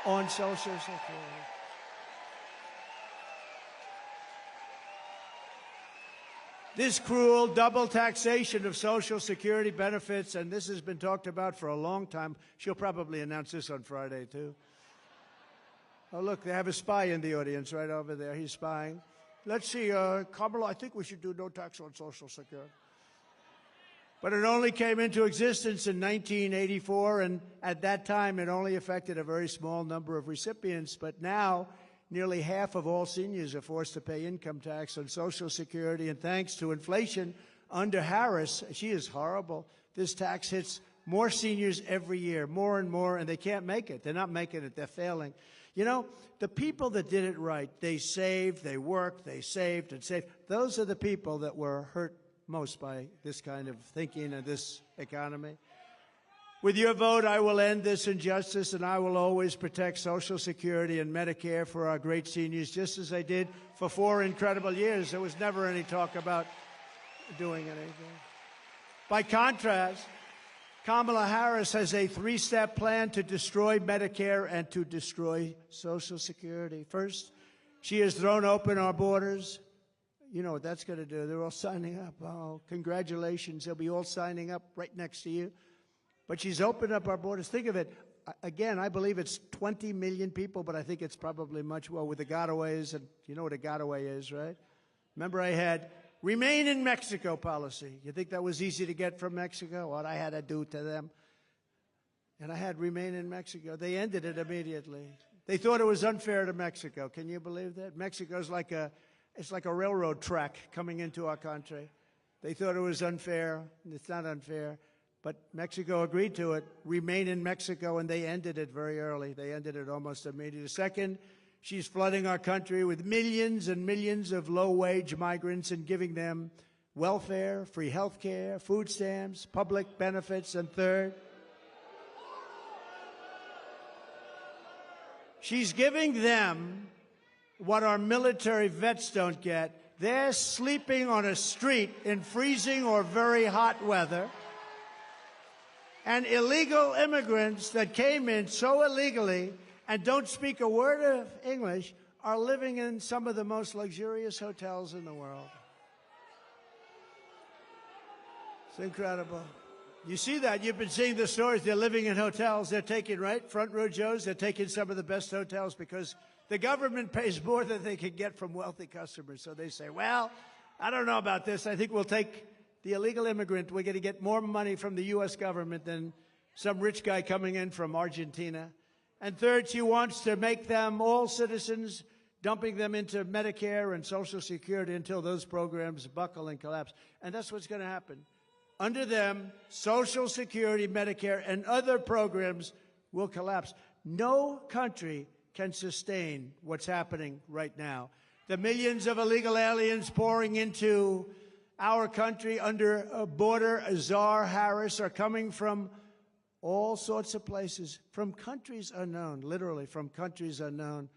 on Social Security. This cruel double taxation of Social Security benefits, and this has been talked about for a long time. She'll probably announce this on Friday, too. Oh, look, they have a spy in the audience right over there. He's spying. Let's see, Kamala, I think we should do no tax on Social Security. But it only came into existence in 1984, and at that time it only affected a very small number of recipients. But now nearly half of all seniors are forced to pay income tax on Social Security, and thanks to inflation under Harris, she is horrible. This tax hits more seniors every year, more and more, and they can't make it. They're not making it. They're failing. You know, the people that did it right, they saved, they worked, they saved and saved. Those are the people that were hurt most by this kind of thinking and this economy. With your vote, I will end this injustice, and I will always protect Social Security and Medicare for our great seniors, just as I did for 4 incredible years. There was never any talk about doing anything. By contrast, Kamala Harris has a 3-step plan to destroy Medicare and to destroy Social Security. First, she has thrown open our borders. You know what that's going to do. They're all signing up. Oh, congratulations. They'll be all signing up right next to you. But she's opened up our borders. Think of it. Again, I believe it's 20 million people, but I think it's probably much more with the gotaways. And you know what a gotaway is, right? Remember I had remain in Mexico policy. You think that was easy to get from Mexico? What I had to do to them. And I had remain in Mexico. They ended it immediately. They thought it was unfair to Mexico. Can you believe that? Mexico's like a It's like a railroad track coming into our country. They thought it was unfair. It's not unfair. But Mexico agreed to it, remain in Mexico, and they ended it very early. They ended it almost immediately. Second, she's flooding our country with millions and millions of low-wage migrants and giving them welfare, free health care, food stamps, public benefits. And third, she's giving them what our military vets don't get. They're sleeping on a street in freezing or very hot weather. And illegal immigrants that came in so illegally and don't speak a word of English are living in some of the most luxurious hotels in the world. It's incredible. You see that. You've been seeing the stories. They're living in hotels. They're taking, right, front row Joes. They're taking some of the best hotels because the government pays more than they can get from wealthy customers. So they say, well, I don't know about this. I think we'll take the illegal immigrant. We're going to get more money from the U.S. government than some rich guy coming in from Argentina. And third, she wants to make them all citizens, dumping them into Medicare and Social Security until those programs buckle and collapse. And that's what's going to happen. Under them, Social Security, Medicare, and other programs will collapse. No country can sustain what's happening right now. The millions of illegal aliens pouring into our country under a border, Azar, Harris, are coming from all sorts of places, from countries unknown, literally from countries unknown.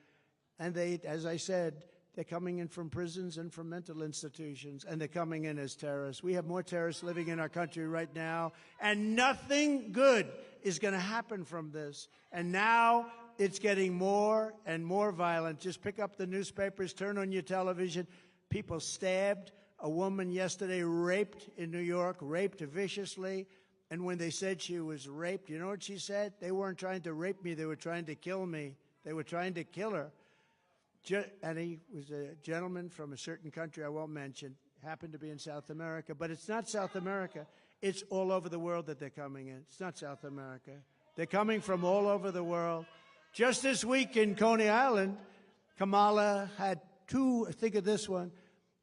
And they, as I said, they're coming in from prisons and from mental institutions, and they're coming in as terrorists. We have more terrorists living in our country right now, and nothing good is going to happen from this. And now it's getting more and more violent. Just pick up the newspapers, turn on your television. People stabbed. A woman yesterday raped in New York, raped viciously. And when they said she was raped, you know what she said? They weren't trying to rape me. They were trying to kill me. They were trying to kill her. And he was a gentleman from a certain country I won't mention, happened to be in South America. But it's not South America. It's all over the world that they're coming in. It's not South America. They're coming from all over the world. Just this week in Coney Island, Kamala had two, think of this one,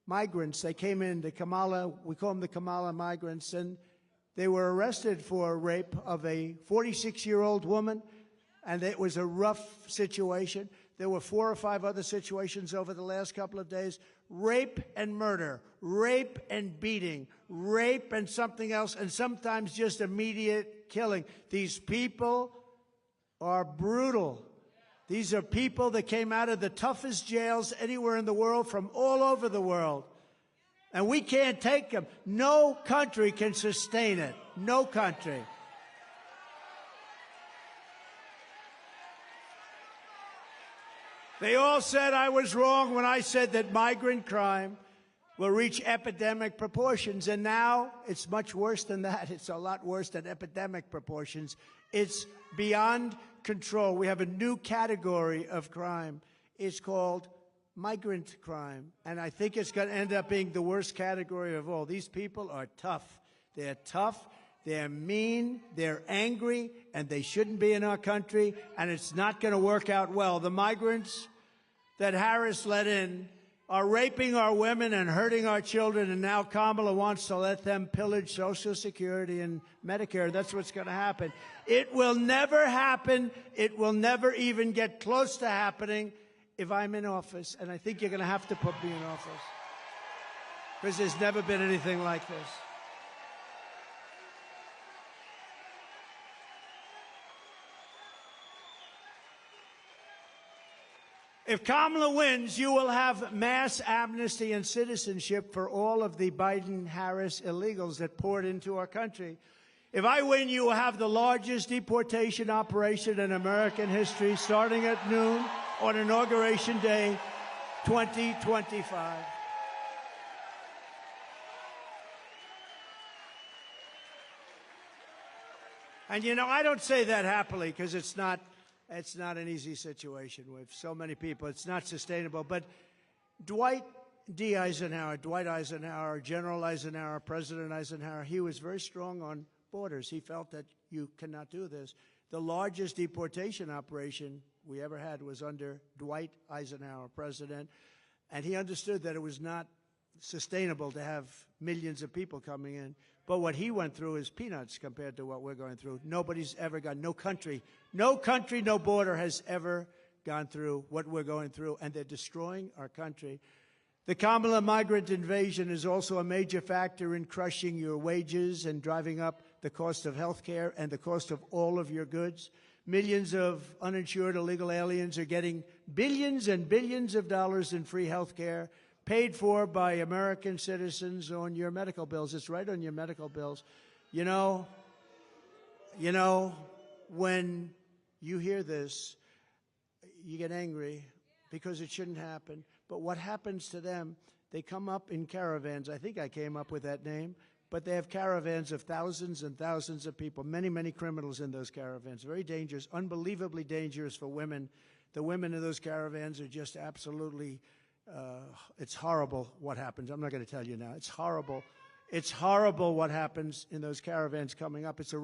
migrants. They came in, the Kamala, we call them the Kamala migrants, and they were arrested for rape of a 46-year-old woman, and it was a rough situation. There were 4 or 5 other situations over the last couple of days. Rape and murder, rape and beating, rape and something else, and sometimes just immediate killing. These people are brutal. These are people that came out of the toughest jails anywhere in the world, from all over the world. And we can't take them. No country can sustain it. No country. They all said I was wrong when I said that migrant crime will reach epidemic proportions. And now it's much worse than that. It's a lot worse than epidemic proportions. It's beyond control. We have a new category of crime. It's called migrant crime. And I think it's going to end up being the worst category of all. These people are tough. They're tough. They're mean. They're angry. And they shouldn't be in our country. And it's not going to work out well. The migrants that Harris let in are raping our women and hurting our children, and now Kamala wants to let them pillage Social Security and Medicare. That's what's going to happen. It will never happen. It will never even get close to happening if I'm in office, and I think you're going to have to put me in office because there's never been anything like this. If Kamala wins, you will have mass amnesty and citizenship for all of the Biden-Harris illegals that poured into our country. If I win, you will have the largest deportation operation in American history, starting at noon on Inauguration Day 2025. And, you know, I don't say that happily because it's not an easy situation with so many people. It's not sustainable. But Dwight Eisenhower, General Eisenhower, President Eisenhower, he was very strong on borders. He felt that you cannot do this. The largest deportation operation we ever had was under Dwight Eisenhower, president. And he understood that it was not sustainable to have millions of people coming in. But what he went through is peanuts compared to what we're going through. Nobody's ever gone, no country, no border has ever gone through what we're going through, and they're destroying our country. The Kamala migrant invasion is also a major factor in crushing your wages and driving up the cost of health care and the cost of all of your goods. Millions of uninsured illegal aliens are getting billions and billions of dollars in free health care paid for by American citizens on your medical bills. It's right on your medical bills. You know, when you hear this, you get angry because it shouldn't happen. But what happens to them, they come up in caravans. I think I came up with that name. But they have caravans of thousands and thousands of people, many, many criminals in those caravans. Very dangerous, unbelievably dangerous for women. The women in those caravans are just absolutely, it's horrible what happens. I'm not going to tell you now. It's horrible. It's horrible what happens in those caravans coming up. It's a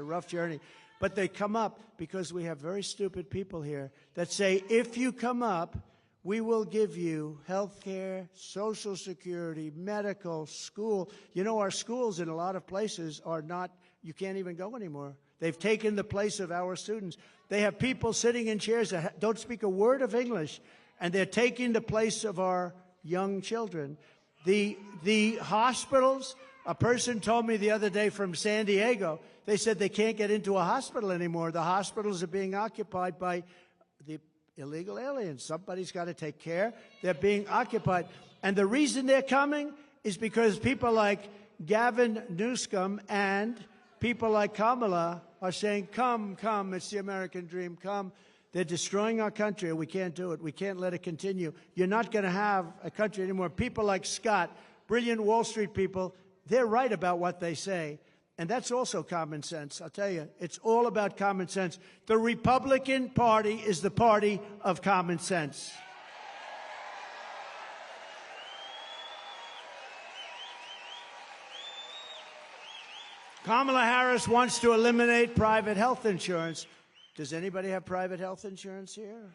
rough journey. But they come up because we have very stupid people here that say, if you come up, we will give you health care, Social Security, medical, school. You know, our schools in a lot of places are not, you can't even go anymore. They've taken the place of our students. They have people sitting in chairs that don't speak a word of English, and they're taking the place of our young children. The hospitals, a person told me the other day from San Diego, they said they can't get into a hospital anymore. The hospitals are being occupied by the illegal aliens. Somebody's got to take care. They're being occupied. And the reason they're coming is because people like Gavin Newsom and people like Kamala are saying, come, come, it's the American dream, come. They're destroying our country. We can't do it. We can't let it continue. You're not going to have a country anymore. People like Scott, brilliant Wall Street people, they're right about what they say. And that's also common sense. I'll tell you, it's all about common sense. The Republican Party is the party of common sense. Kamala Harris wants to eliminate private health insurance. Does anybody have private health insurance here?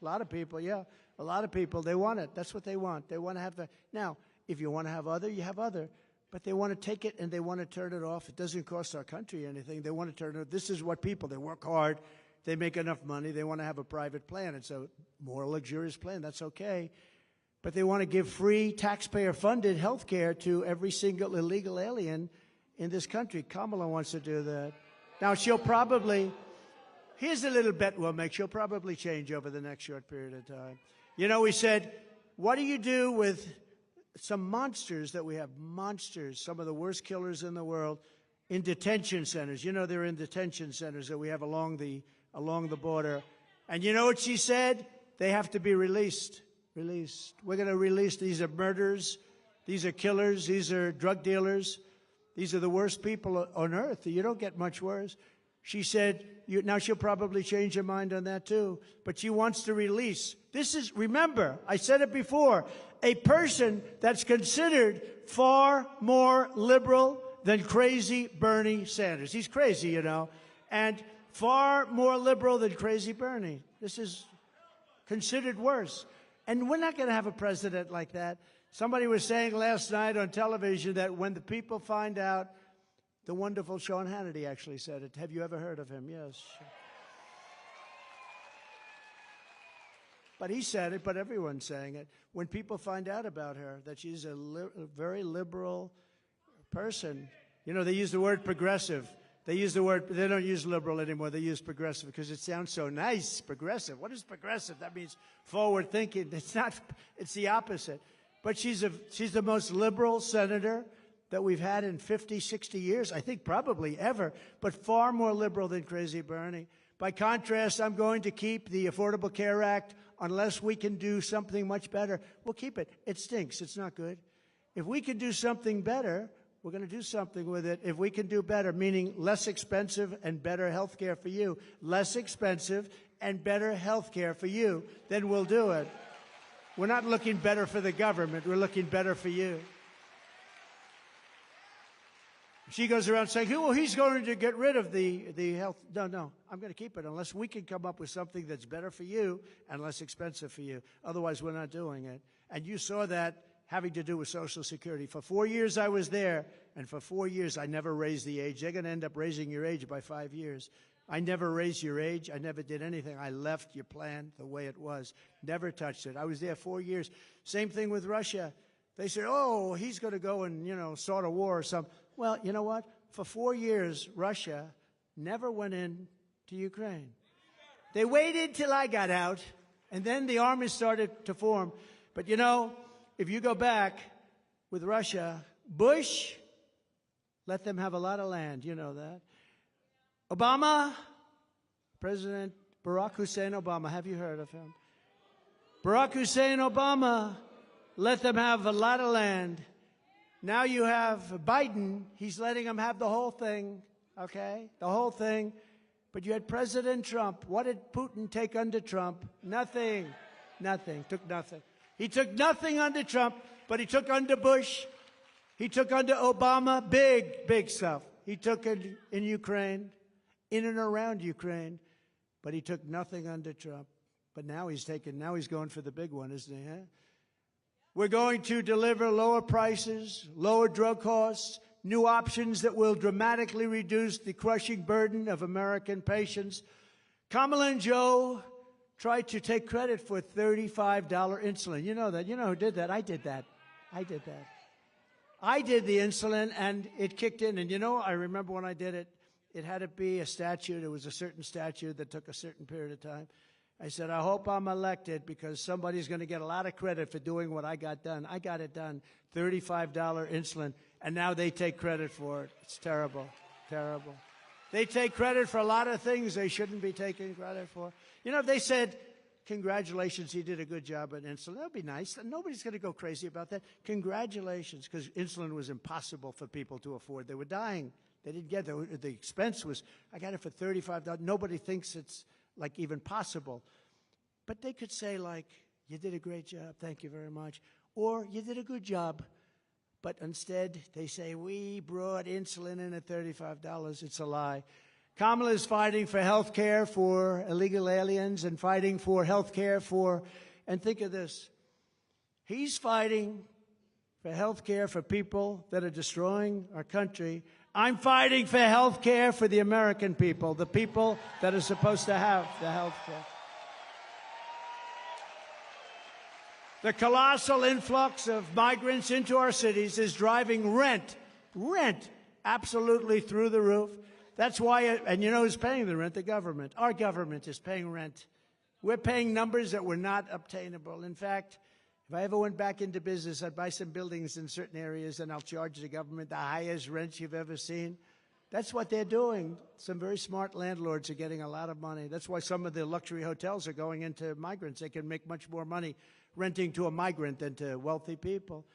A lot of people, yeah. A lot of people, they want it. That's what they want. They want to have the... Now, if you want to have other, you have other. But they want to take it and they want to turn it off. It doesn't cost our country anything. They want to turn it off. This is what people, they work hard. They make enough money. They want to have a private plan. It's a more luxurious plan. That's okay. But they want to give free taxpayer-funded health care to every single illegal alien in this country. Kamala wants to do that. Now, she'll probably... Here's a little bet we'll make. She'll probably change over the next short period of time. You know, we said, what do you do with some monsters that we have? Monsters, some of the worst killers in the world, in detention centers. You know, they're in detention centers that we have along the border. And you know what she said? They have to be released. Released. We're going to release. These are murderers. These are killers. These are drug dealers. These are the worst people on earth. You don't get much worse. She said, now she'll probably change her mind on that too, but she wants to release. This is, remember, I said it before, a person that's considered far more liberal than crazy Bernie Sanders. He's crazy, you know, and far more liberal than crazy Bernie. This is considered worse. And we're not going to have a president like that. Somebody was saying last night on television that when the people find out, the wonderful Sean Hannity actually said it. Have you ever heard of him? Yes. But he said it, but everyone's saying it. When people find out about her, that she's a very liberal person. You know, they use the word progressive. They use the word, they don't use liberal anymore. They use progressive because it sounds so nice, progressive. What is progressive? That means forward thinking. It's not, it's the opposite. But she's the most liberal senator that we've had in 50, 60 years, I think probably ever, but far more liberal than crazy Bernie. By contrast, I'm going to keep the Affordable Care Act unless we can do something much better. We'll keep it. It stinks. It's not good. If we can do something better, we're going to do something with it. If we can do better, meaning less expensive and better health care for you, less expensive and better health care for you, then we'll do it. We're not looking better for the government. We're looking better for you. She goes around saying, well, he's going to get rid of the health. No, I'm going to keep it unless we can come up with something that's better for you and less expensive for you. Otherwise, we're not doing it. And you saw that having to do with Social Security. For 4 years I was there, and for 4 years I never raised the age. They're going to end up raising your age by 5 years. I never raised your age. I never did anything. I left your plan the way it was. Never touched it. I was there 4 years. Same thing with Russia. They said, oh, he's going to go and, start a war or something. Well, you know what? For 4 years, Russia never went in to Ukraine. They waited till I got out, and then the army started to form. But, if you go back with Russia, Bush let them have a lot of land. You know that. Obama, President Barack Hussein Obama, have you heard of him? Barack Hussein Obama let them have a lot of land. Now you have Biden. He's letting them have the whole thing, okay? The whole thing. But you had President Trump. What did Putin take under Trump? Nothing. Nothing. Took nothing. He took nothing under Trump, but he took under Bush. He took under Obama. Big, big stuff. He took it in Ukraine, in and around Ukraine, but he took nothing under Trump. But now he's going for the big one, isn't he? Huh? We're going to deliver lower prices, lower drug costs, new options that will dramatically reduce the crushing burden of American patients. Kamala and Joe tried to take credit for $35 insulin. You know that. You know who did that? I did that. I did that. I did the insulin, and it kicked in. And I remember when I did it, it had to be a statute. It was a certain statute that took a certain period of time. I said, I hope I'm elected because somebody's going to get a lot of credit for doing what I got done. I got it done, $35 insulin, and now they take credit for it. It's terrible, terrible. They take credit for a lot of things they shouldn't be taking credit for. If they said, congratulations, he did a good job at insulin, that would be nice. Nobody's going to go crazy about that. Congratulations, because insulin was impossible for people to afford. They were dying. They didn't get it. The expense was, I got it for $35. Nobody thinks it's like even possible. But they could say like, you did a great job, thank you very much. Or you did a good job. But instead, they say, we brought insulin in at $35. It's a lie. Kamala is fighting for health care for illegal aliens and fighting for health care for, and think of this, he's fighting for health care for people that are destroying our country. I'm fighting for health care for the American people, the people that are supposed to have the health care. The colossal influx of migrants into our cities is driving rent absolutely through the roof. That's why, and who's paying the rent? The government. Our government is paying rent. We're paying numbers that were not obtainable. In fact, if I ever went back into business, I'd buy some buildings in certain areas and I'll charge the government the highest rents you've ever seen. That's what they're doing. Some very smart landlords are getting a lot of money. That's why some of the luxury hotels are going into migrants. They can make much more money renting to a migrant than to wealthy people.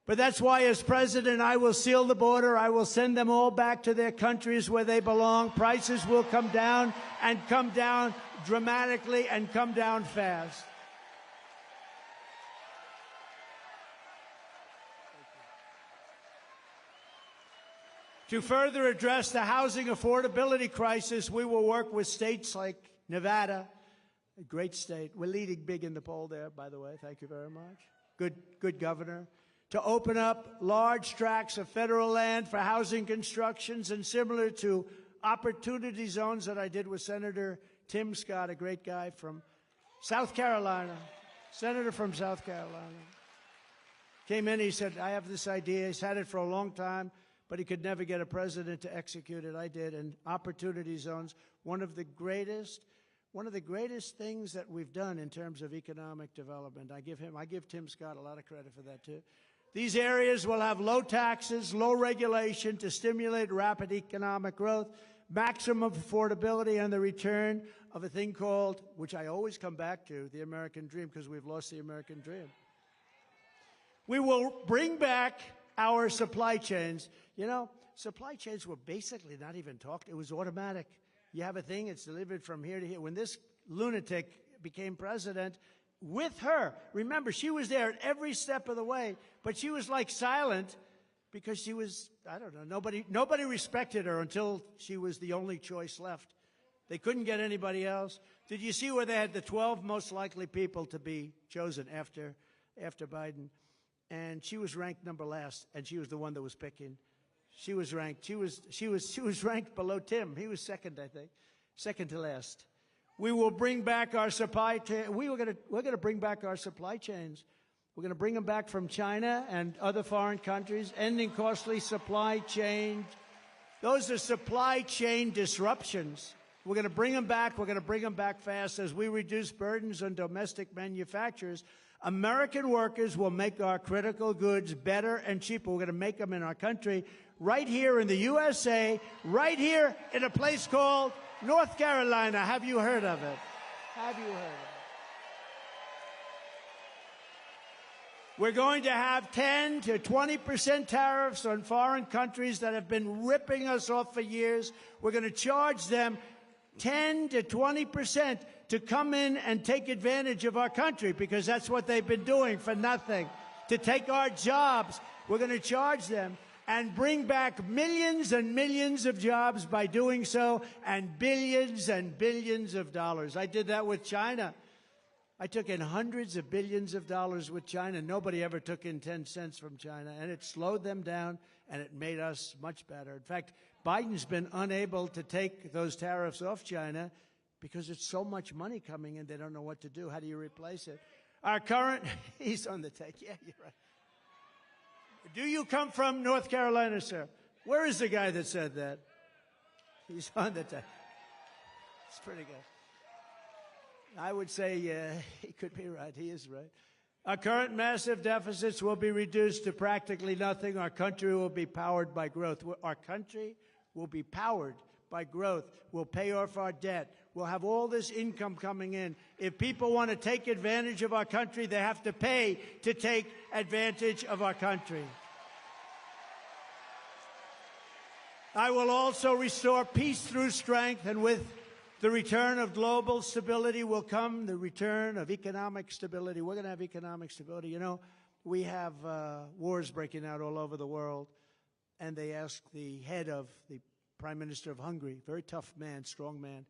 But that's why, as president, I will seal the border. I will send them all back to their countries where they belong. Prices will come down and come down dramatically and come down fast. To further address the housing affordability crisis, we will work with states like Nevada, a great state. We're leading big in the poll there, by the way. Thank you very much. Good governor. To open up large tracts of federal land for housing constructions, and similar to opportunity zones that I did with Senator Tim Scott, a great guy from South Carolina, senator from South Carolina. Came in, he said, I have this idea. He's had it for a long time, but he could never get a president to execute it. I did. And opportunity zones, one of the greatest things that we've done in terms of economic development. I give Tim Scott a lot of credit for that too. These areas will have low taxes, low regulation to stimulate rapid economic growth, maximum affordability, and the return of a thing called, which I always come back to, the American dream, because we've lost the American dream. We will bring back our supply chains. Supply chains were basically not even talked. It was automatic. You have a thing, it's delivered from here to here. When this lunatic became president, with her, remember, she was there at every step of the way, but she was like silent because she was, I don't know, nobody respected her until she was the only choice left. They couldn't get anybody else. Did you see where they had the 12 most likely people to be chosen after after Biden. And she was ranked number last, and she was the one that was picking. She was ranked. She was ranked below Tim. He was second, I think, second to last. We will bring back our supply chain. We're going to bring back our supply chains. We're going to bring them back from China and other foreign countries, ending costly supply chains. Those are supply chain disruptions. We're going to bring them back. We're going to bring them back fast as we reduce burdens on domestic manufacturers. American workers will make our critical goods better and cheaper. We're going to make them in our country, right here in the USA, right here in a place called North Carolina. Have you heard of it? Have you heard of it? We're going to have 10 to 20% tariffs on foreign countries that have been ripping us off for years. We're going to charge them 10 to 20% to come in and take advantage of our country, because that's what they've been doing for nothing, to take our jobs. We're going to charge them and bring back millions and millions of jobs by doing so, and billions of dollars. I did that with China. I took in hundreds of billions of dollars with China. Nobody ever took in 10 cents from China, and it slowed them down, and it made us much better. In fact, Biden's been unable to take those tariffs off China because it's so much money coming in, they don't know what to do. How do you replace it? Our current, he's on the take. Yeah, you're right. Do you come from North Carolina, sir? Where is the guy that said that? He's on the take. It's pretty good. I would say he could be right. He is right. Our current massive deficits will be reduced to practically nothing. Our country will be powered by growth. Our country will be powered by growth. We'll pay off our debt. We'll have all this income coming in. If people want to take advantage of our country, they have to pay to take advantage of our country. I will also restore peace through strength, and with the return of global stability will come the return of economic stability. We're going to have economic stability. You know, we have wars breaking out all over the world, and they asked the head of the Prime Minister of Hungary, very tough man, strong man,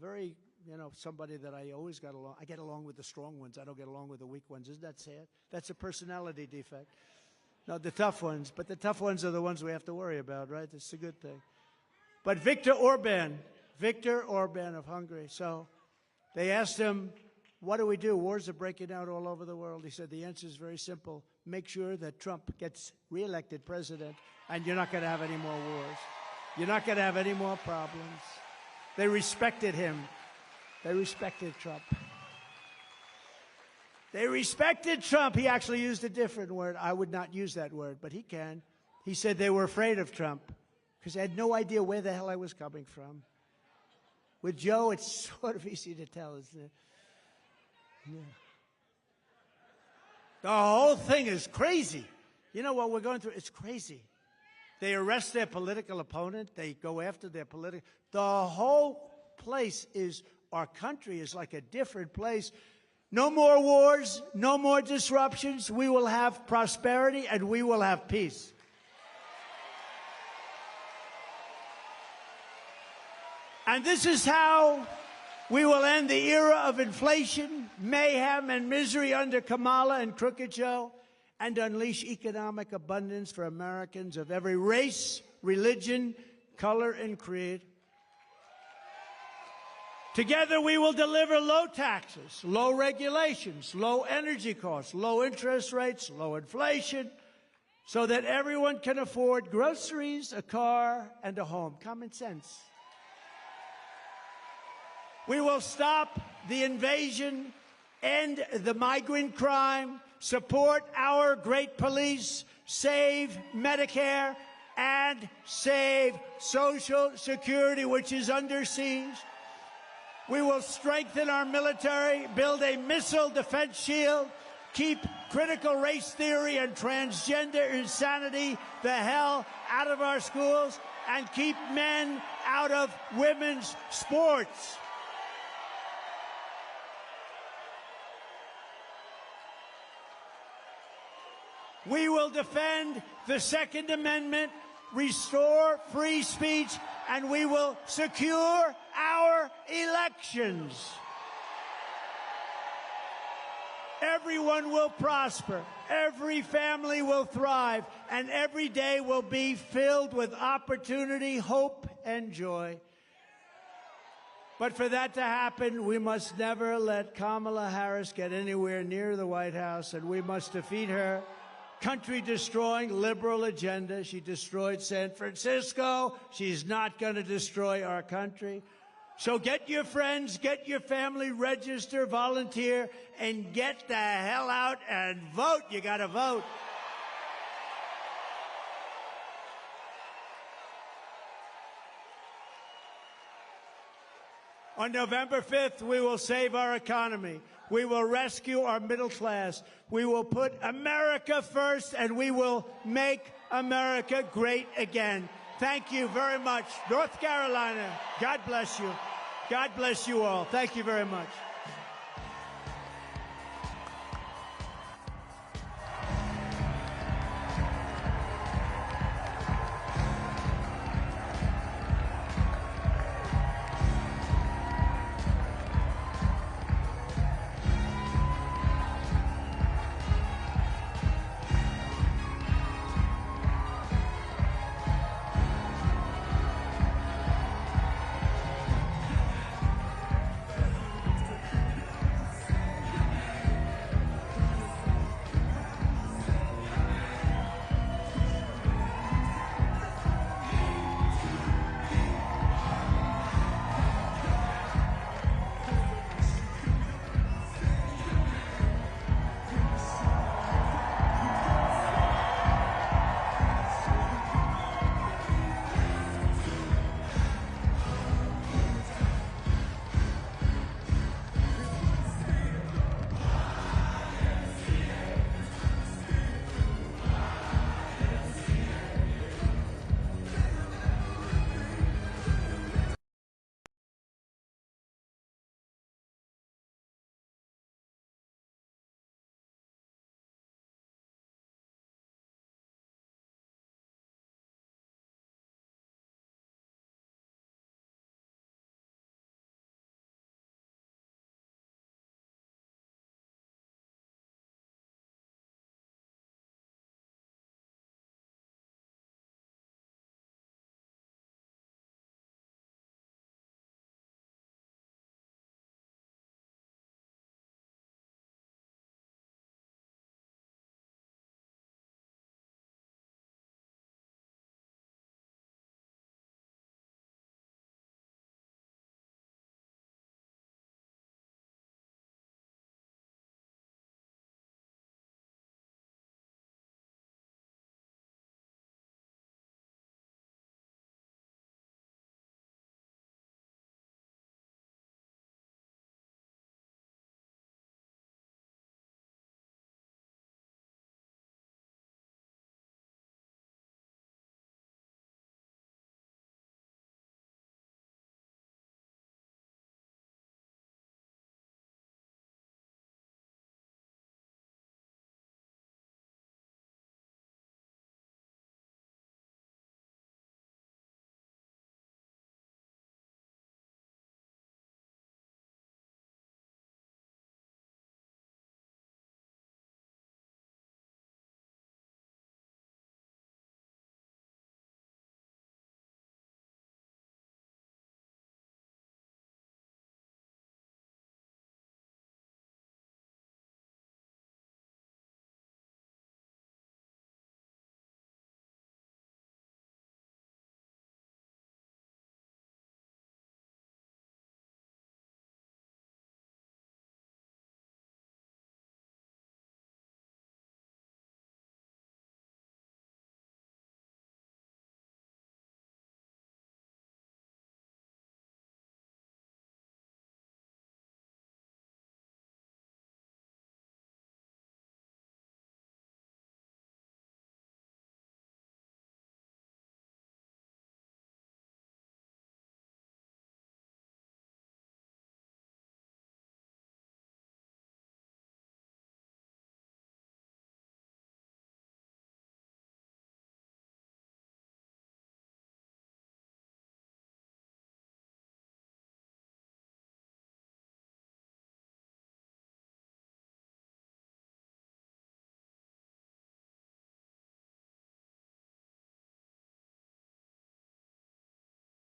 very, you know, somebody that I always got along. I get along with the strong ones. I don't get along with the weak ones. Isn't that sad? That's a personality defect. No, the tough ones. But the tough ones are the ones we have to worry about, right? That's a good thing. But Viktor Orban of Hungary. So they asked him, what do we do? Wars are breaking out all over the world. He said, the answer is very simple. Make sure that Trump gets reelected president, and you're not going to have any more wars. You're not going to have any more problems. They respected him. They respected Trump. They respected Trump. He actually used a different word. I would not use that word, but he can. He said they were afraid of Trump because they had no idea where the hell I was coming from. With Joe, it's sort of easy to tell, isn't it? Yeah. The whole thing is crazy. You know what we're going through? It's crazy. They arrest their political opponent. They go after their political. The whole place is, our country is like a different place. No more wars, no more disruptions. We will have prosperity and we will have peace. And this is how we will end the era of inflation, mayhem, and misery under Kamala and Crooked Joe, and unleash economic abundance for Americans of every race, religion, color, and creed. Together we will deliver low taxes, low regulations, low energy costs, low interest rates, low inflation, so that everyone can afford groceries, a car, and a home. Common sense. We will stop the invasion, end the migrant crime, support our great police, save Medicare, and save Social Security, which is under siege. We will strengthen our military, build a missile defense shield, keep critical race theory and transgender insanity the hell out of our schools, and keep men out of women's sports. We will defend the Second Amendment, restore free speech, and we will secure our elections. Everyone will prosper. Every family will thrive. And every day will be filled with opportunity, hope, and joy. But for that to happen, we must never let Kamala Harris get anywhere near the White House, and we must defeat her country-destroying liberal agenda. She destroyed San Francisco. She's not going to destroy our country. So get your friends, get your family, register, volunteer, and get the hell out and vote. You got to vote. On November 5th, we will save our economy. We will rescue our middle class. We will put America first, and we will make America great again. Thank you very much. North Carolina, God bless you. God bless you all. Thank you very much.